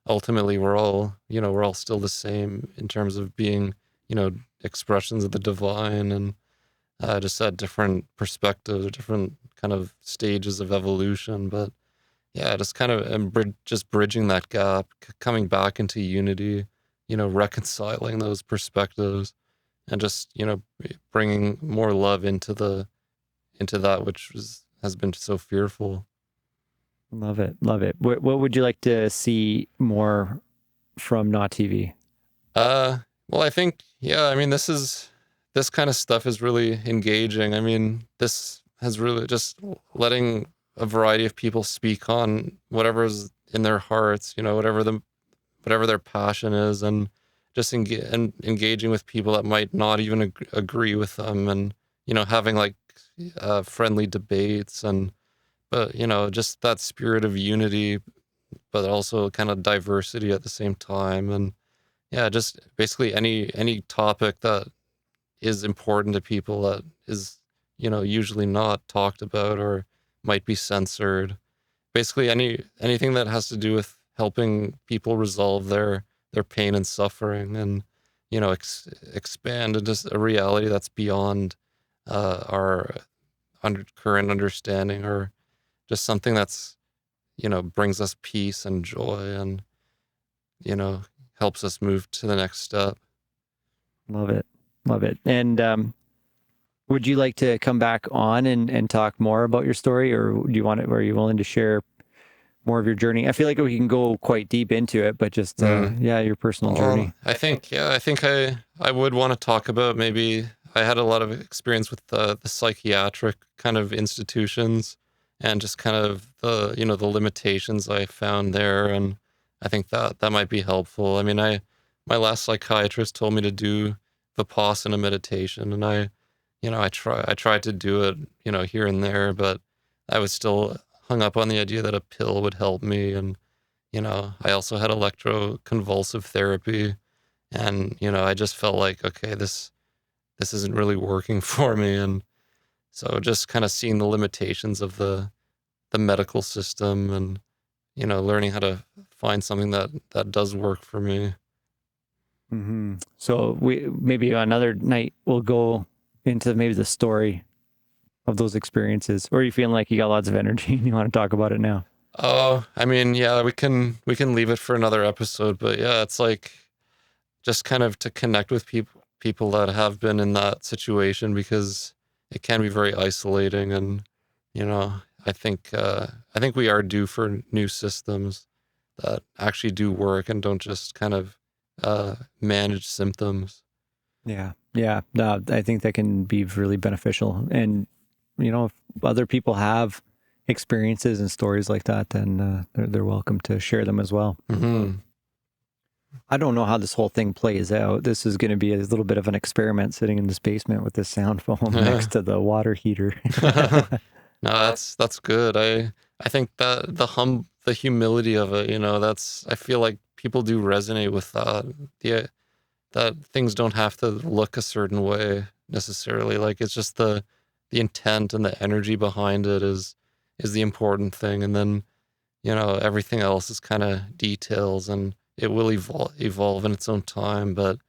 Ultimately, we're all still the same in terms of being, expressions of the divine and just at different perspectives, different kind of stages of evolution. But yeah, just kind of just bridging that gap, coming back into unity, reconciling those perspectives, and just bringing more love into that which has been so fearful. Love it. Love it. What would you like to see more from notTV? Well, I think, yeah, I mean, this kind of stuff is really engaging. I mean, this has really just letting a variety of people speak on whatever's in their hearts, whatever their passion is, and just engaging with people that might not even agree with them, and having like friendly debates, but just that spirit of unity, but also kind of diversity at the same time. And yeah, just basically any topic that is important to people that is, usually not talked about or might be censored. Basically anything that has to do with helping people resolve their pain and suffering and, expand into a reality that's beyond our current understanding, or just something that's, brings us peace and joy and, helps us move to the next step. Love it. Love it. And would you like to come back on and talk more about your story, or do you want it? Are you willing to share more of your journey? I feel like we can go quite deep into it, but just your personal journey. I think I would want to talk about, maybe I had a lot of experience with the psychiatric kind of institutions and just kind of the limitations I found there, and I think that might be helpful. I mean, my last psychiatrist told me to do Vipassana meditation, and I tried to do it, here and there, but I was still hung up on the idea that a pill would help me. And, I also had electroconvulsive therapy, and, I just felt like, okay, this isn't really working for me. And so just kind of seeing the limitations of the medical system and, learning how to find something that does work for me. Mm-hmm. So we maybe another night we'll go into maybe the story of those experiences, or are you feeling like you got lots of energy and you want to talk about it now? Oh, I mean, yeah, we can leave it for another episode, but yeah, it's like just kind of to connect with people that have been in that situation, because it can be very isolating. And I think we are due for new systems that actually do work and don't just kind of manage symptoms. Yeah. No, I think that can be really beneficial. And if other people have experiences and stories like that, then they're welcome to share them as well. Mm-hmm. I don't know how this whole thing plays out. This is going to be a little bit of an experiment sitting in this basement with this sound foam next to the water heater. No, that's good. I think that the humility of it, I feel like people do resonate with that. That things don't have to look a certain way necessarily. Like it's just the intent and the energy behind it is the important thing. And then, everything else is kind of details, and it will evolve in its own time, but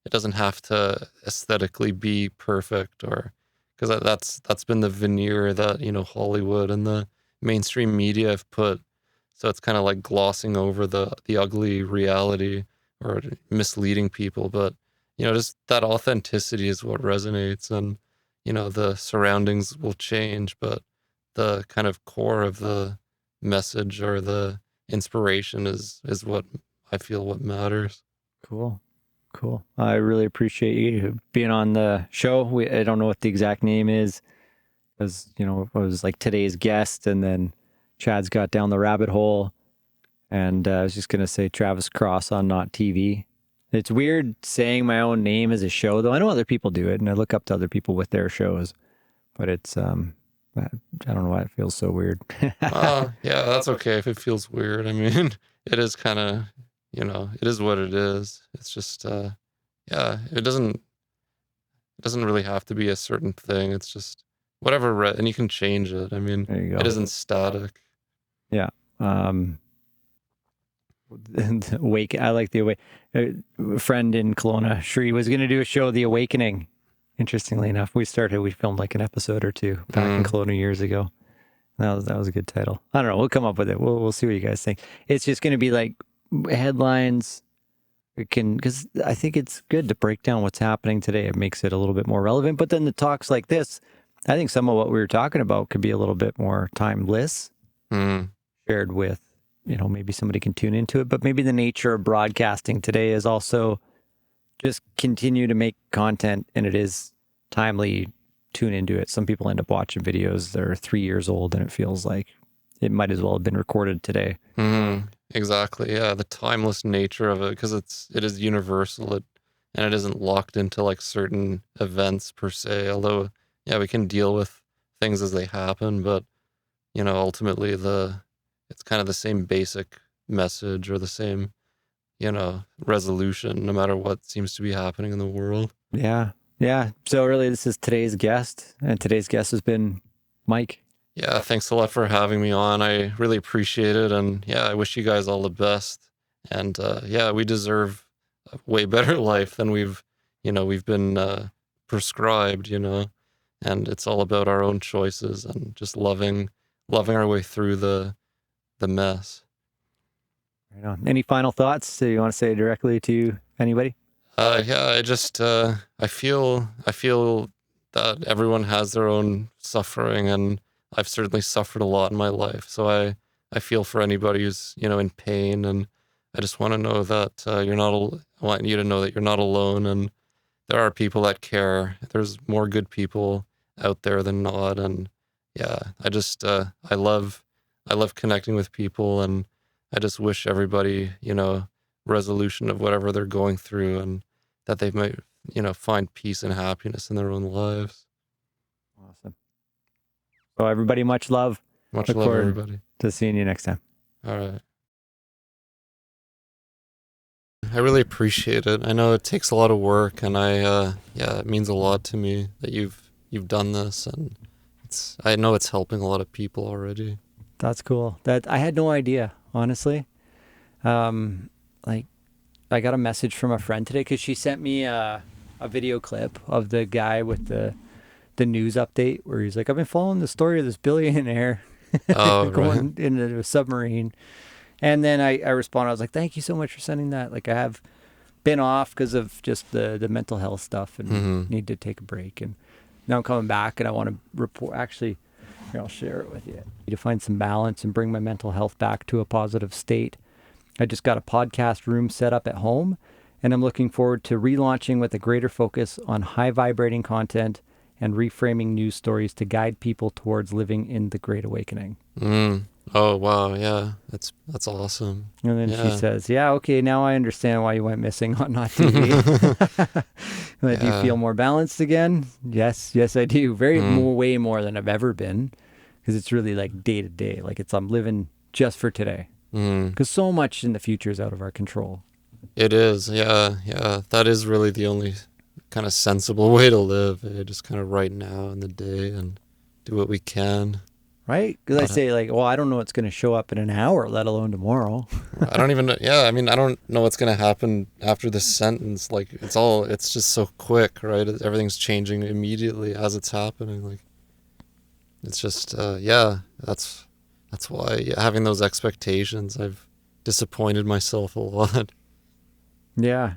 it doesn't have to aesthetically be perfect, or because that's been the veneer that Hollywood and the mainstream media have put. So it's kind of like glossing over the ugly reality or misleading people. But just that authenticity is what resonates, and the surroundings will change, but the kind of core of the message or the inspiration is what I feel what matters. Cool. I really appreciate you being on the show. I don't know what the exact name is, because it was like today's guest, and then Chad's got down the rabbit hole, and I was just gonna say Travis Cross on notTV. It's weird saying my own name as a show, though. I know other people do it, and I look up to other people with their shows, but it's I don't know why it feels so weird. Yeah, that's okay if it feels weird. I mean, it is kind of, it is what it is. It's just, yeah, it doesn't really have to be a certain thing. It's just whatever, and you can change it. I mean, There you go. it isn't static. Yeah. Awake. I like the awake. A friend in Kelowna, Shri, was going to do a show, The Awakening. Interestingly enough, we filmed like an episode or two back in Kelowna years ago. That was a good title. I don't know. We'll come up with it. We'll see what you guys think. It's just going to be like headlines. Because I think it's good to break down what's happening today. It makes it a little bit more relevant. But then the talks like this, I think some of what we were talking about could be a little bit more timeless, shared with, maybe somebody can tune into it. But maybe the nature of broadcasting today is also just continue to make content, and it is timely. Tune into it. Some people end up watching videos that are 3 years old, and it feels like it might as well have been recorded today. Exactly. Yeah, the timeless nature of it, because it is universal, and it isn't locked into like certain events per se. Although, yeah, we can deal with things as they happen, but ultimately it's kind of the same basic message or the same resolution, no matter what seems to be happening in the world. Yeah. So really, this is today's guest, and today's guest has been Mike. Yeah, thanks a lot for having me on. I really appreciate it, and yeah, I wish you guys all the best. And yeah, we deserve a way better life than we've been prescribed, and it's all about our own choices and just loving our way through the mess. Right on. Any final thoughts? So you want to say directly to anybody? Yeah, I just I feel that everyone has their own suffering, and I've certainly suffered a lot in my life. So I feel for anybody who's in pain, and I just want to know that you're not. I want you to know that you're not alone, and there are people that care. There's more good people out there than not, and yeah, I love connecting with people, and I just wish everybody resolution of whatever they're going through, and that they might find peace and happiness in their own lives. Awesome. So everybody, much love. Much love, everybody. To seeing you next time. All right. I really appreciate it. I know it takes a lot of work, and it means a lot to me that you've done this, and I know it's helping a lot of people already. That's cool. That I had no idea, honestly. Like, I got a message from a friend today because she sent me a video clip of the guy with the news update where he's like, I've been following the story of this billionaire going into a submarine. And then I responded, I was like, thank you so much for sending that. Like, I have been off because of just the mental health stuff and need to take a break. And now I'm coming back, and I want to report. Actually, here, I'll share it with you. To find some balance and bring my mental health back to a positive state. I just got a podcast room set up at home, and I'm looking forward to relaunching with a greater focus on high vibrating content and reframing news stories to guide people towards living in the Great Awakening. Oh, wow. Yeah. That's awesome. And then she Yeah. says, yeah, okay, now I understand why you went missing on notTV. Do you feel more balanced again? Yes, I do. Way more than I've ever been, because it's really like day to day. Like I'm living just for today, because so much in the future is out of our control. It is. Yeah. Yeah. That is really the only kind of sensible way to live. Just kind of right now in the day and do what we can. Right? Because I say like, well, I don't know what's going to show up in an hour, let alone tomorrow. I don't even know. Yeah, I mean, I don't know what's going to happen after this sentence. Like, it's just so quick, right? Everything's changing immediately as it's happening. Like, it's just, yeah, that's why having those expectations, I've disappointed myself a lot. Yeah.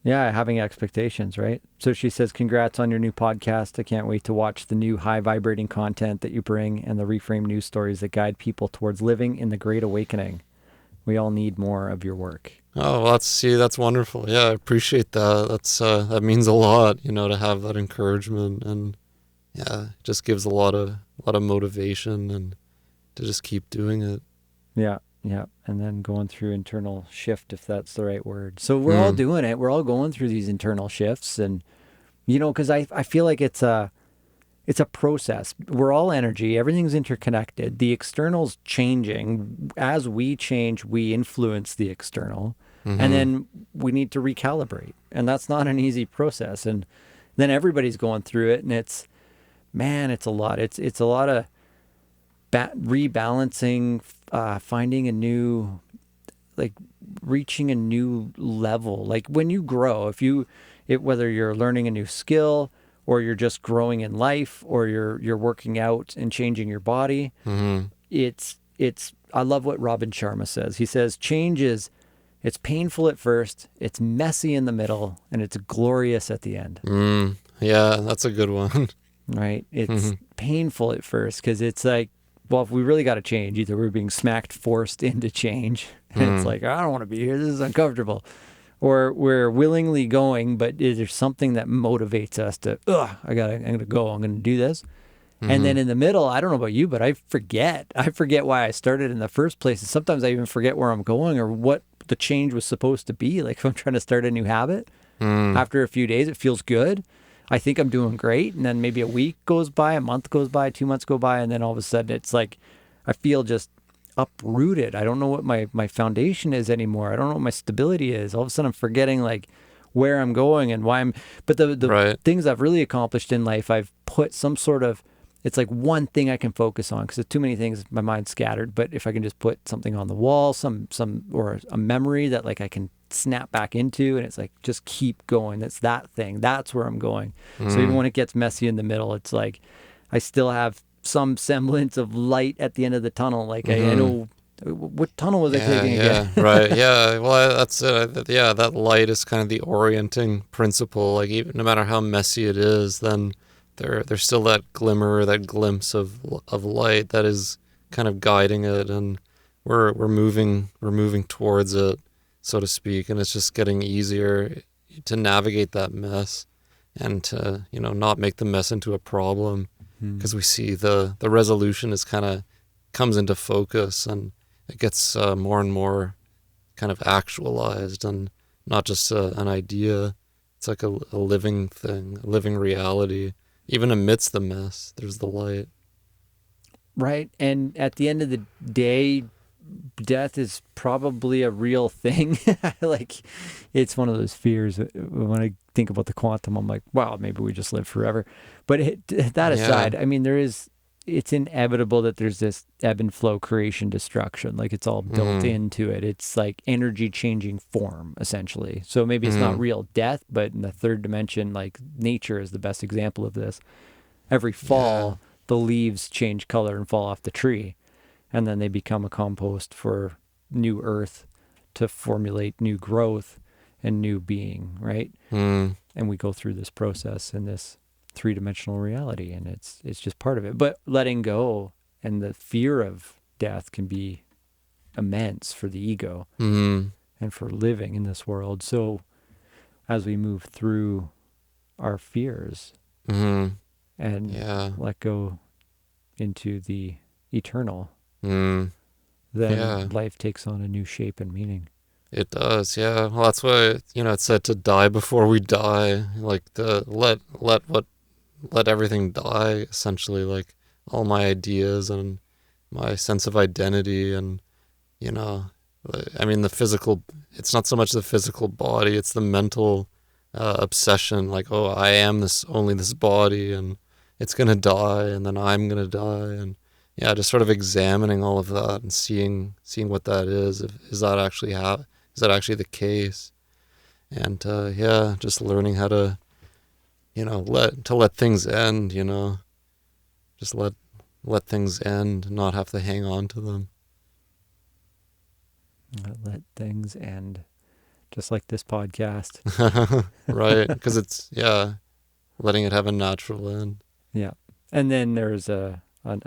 Yeah, having expectations, right? So she says, congrats on your new podcast. I can't wait to watch the new high vibrating content that you bring and the reframe news stories that guide people towards living in the Great Awakening. We all need more of your work. Oh, well, that's wonderful. Yeah, I appreciate that. That means a lot, to have that encouragement, and yeah, it just gives a lot of motivation and to just keep doing it. Yeah. Yeah. And then going through internal shift, if that's the right word. So we're all doing it. We're all going through these internal shifts. And, because I feel like it's a process. We're all energy. Everything's interconnected. The external's changing. As we change, we influence the external. And then we need to recalibrate. And that's not an easy process. And then everybody's going through it. And it's a lot. It's a lot of rebalancing, finding a new, like reaching a new level. Like when you grow, whether you're learning a new skill or you're just growing in life or you're working out and changing your body, I love what Robin Sharma says. He says, it's painful at first, it's messy in the middle, and it's glorious at the end. Yeah, that's a good one. Right? It's painful at first because it's like, well, if we really got to change, either we're being forced into change, and it's like, I don't want to be here, this is uncomfortable, or we're willingly going, but there's something that motivates us to, I'm gonna go, I'm gonna do this. And then in the middle, I don't know about you, but I forget why I started in the first place. And sometimes I even forget where I'm going or what the change was supposed to be. Like if I'm trying to start a new habit, after a few days, it feels good. I think I'm doing great. And then maybe a week goes by, a month goes by, 2 months go by. And then all of a sudden it's like, I feel just uprooted. I don't know what my foundation is anymore. I don't know what my stability is. All of a sudden I'm forgetting like where I'm going and why but the things I've really accomplished in life, I've put some sort of, it's like one thing I can focus on because there's too many things, my mind's scattered. But if I can just put something on the wall, or a memory that like I can snap back into, and it's like, just keep going. It's that thing. That's where I'm going. So even when it gets messy in the middle, it's like, I still have some semblance of light at the end of the tunnel. Like I know, what tunnel was I taking again? Right. Yeah. Well, that's it. Yeah. That light is kind of the orienting principle. Like even no matter how messy it is, then there's still that glimmer, that glimpse of light that is kind of guiding it, and we're moving towards it, so to speak, and it's just getting easier to navigate that mess and to not make the mess into a problem, because we see the resolution is kind of comes into focus, and it gets more and more kind of actualized and not just an idea. It's like a living thing, a living reality. Even amidst the mess, there's the light. Right. And at the end of the day, death is probably a real thing. Like, it's one of those fears. When I think about the quantum, I'm like, wow, maybe we just live forever. But that aside, I mean, it's inevitable that there's this ebb and flow, creation, destruction. Like it's all built into it. It's like energy changing form, essentially. So maybe it's not real death, but in the third dimension, like nature is the best example of this. Every fall, the leaves change color and fall off the tree, and then they become a compost for new earth to formulate new growth and new being, right? And we go through this process in this three-dimensional reality, and it's just part of it. But letting go and the fear of death can be immense for the ego and for living in this world. So as we move through our fears, and Yeah. let go into the eternal, Mm. then Yeah. life takes on a new shape and meaning. It does, yeah. Well, that's why, it's said to die before we die. Like let everything die, essentially, like all my ideas and my sense of identity and, you know, I mean, the physical, it's not so much the physical body, it's the mental obsession, like, oh, I am only this body and it's going to die and then I'm going to die. And yeah, just sort of examining all of that and seeing what that is. Is that actually is that actually the case? And yeah, just learning how to, let things end, just let things end, not have to hang on to them. Let things end, just like this podcast. Right, because it's, yeah, letting it have a natural end. Yeah. And then there's a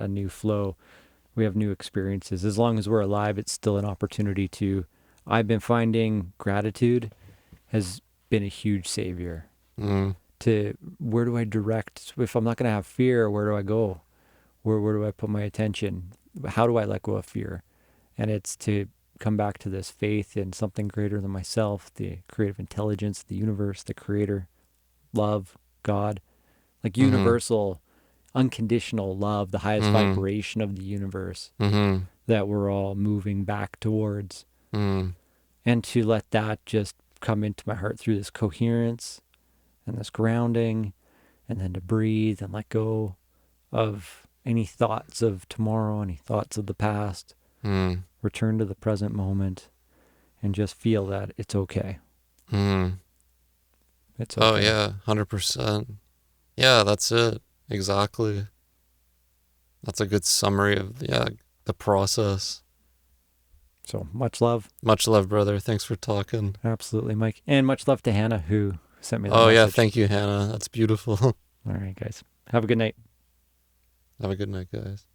new flow. We have new experiences. As long as we're alive, it's still an opportunity to. I've been finding gratitude has been a huge savior. Mm. To where do I direct? If I'm not going to have fear, where do I go? Where do I put my attention? How do I let go of fear? And it's to come back to this faith in something greater than myself, the creative intelligence, the universe, the creator, love, God, like Mm-hmm. universal, unconditional love, the highest Mm-hmm. vibration of the universe Mm-hmm. that we're all moving back towards. Mm. And to let that just come into my heart through this coherence and this grounding, and then to breathe and let go of any thoughts of tomorrow, any thoughts of the past, Mm. return to the present moment, and just feel that it's okay. Mm. It's Oh okay. yeah, 100%. Yeah, that's it. Exactly. That's a good summary of the process. So much love. Much love, brother. Thanks for talking. Absolutely, Mike. And much love to Hannah, who sent me that Oh yeah, message. thank you, Hannah. That's beautiful. All right, guys. Have a good night. Have a good night, guys.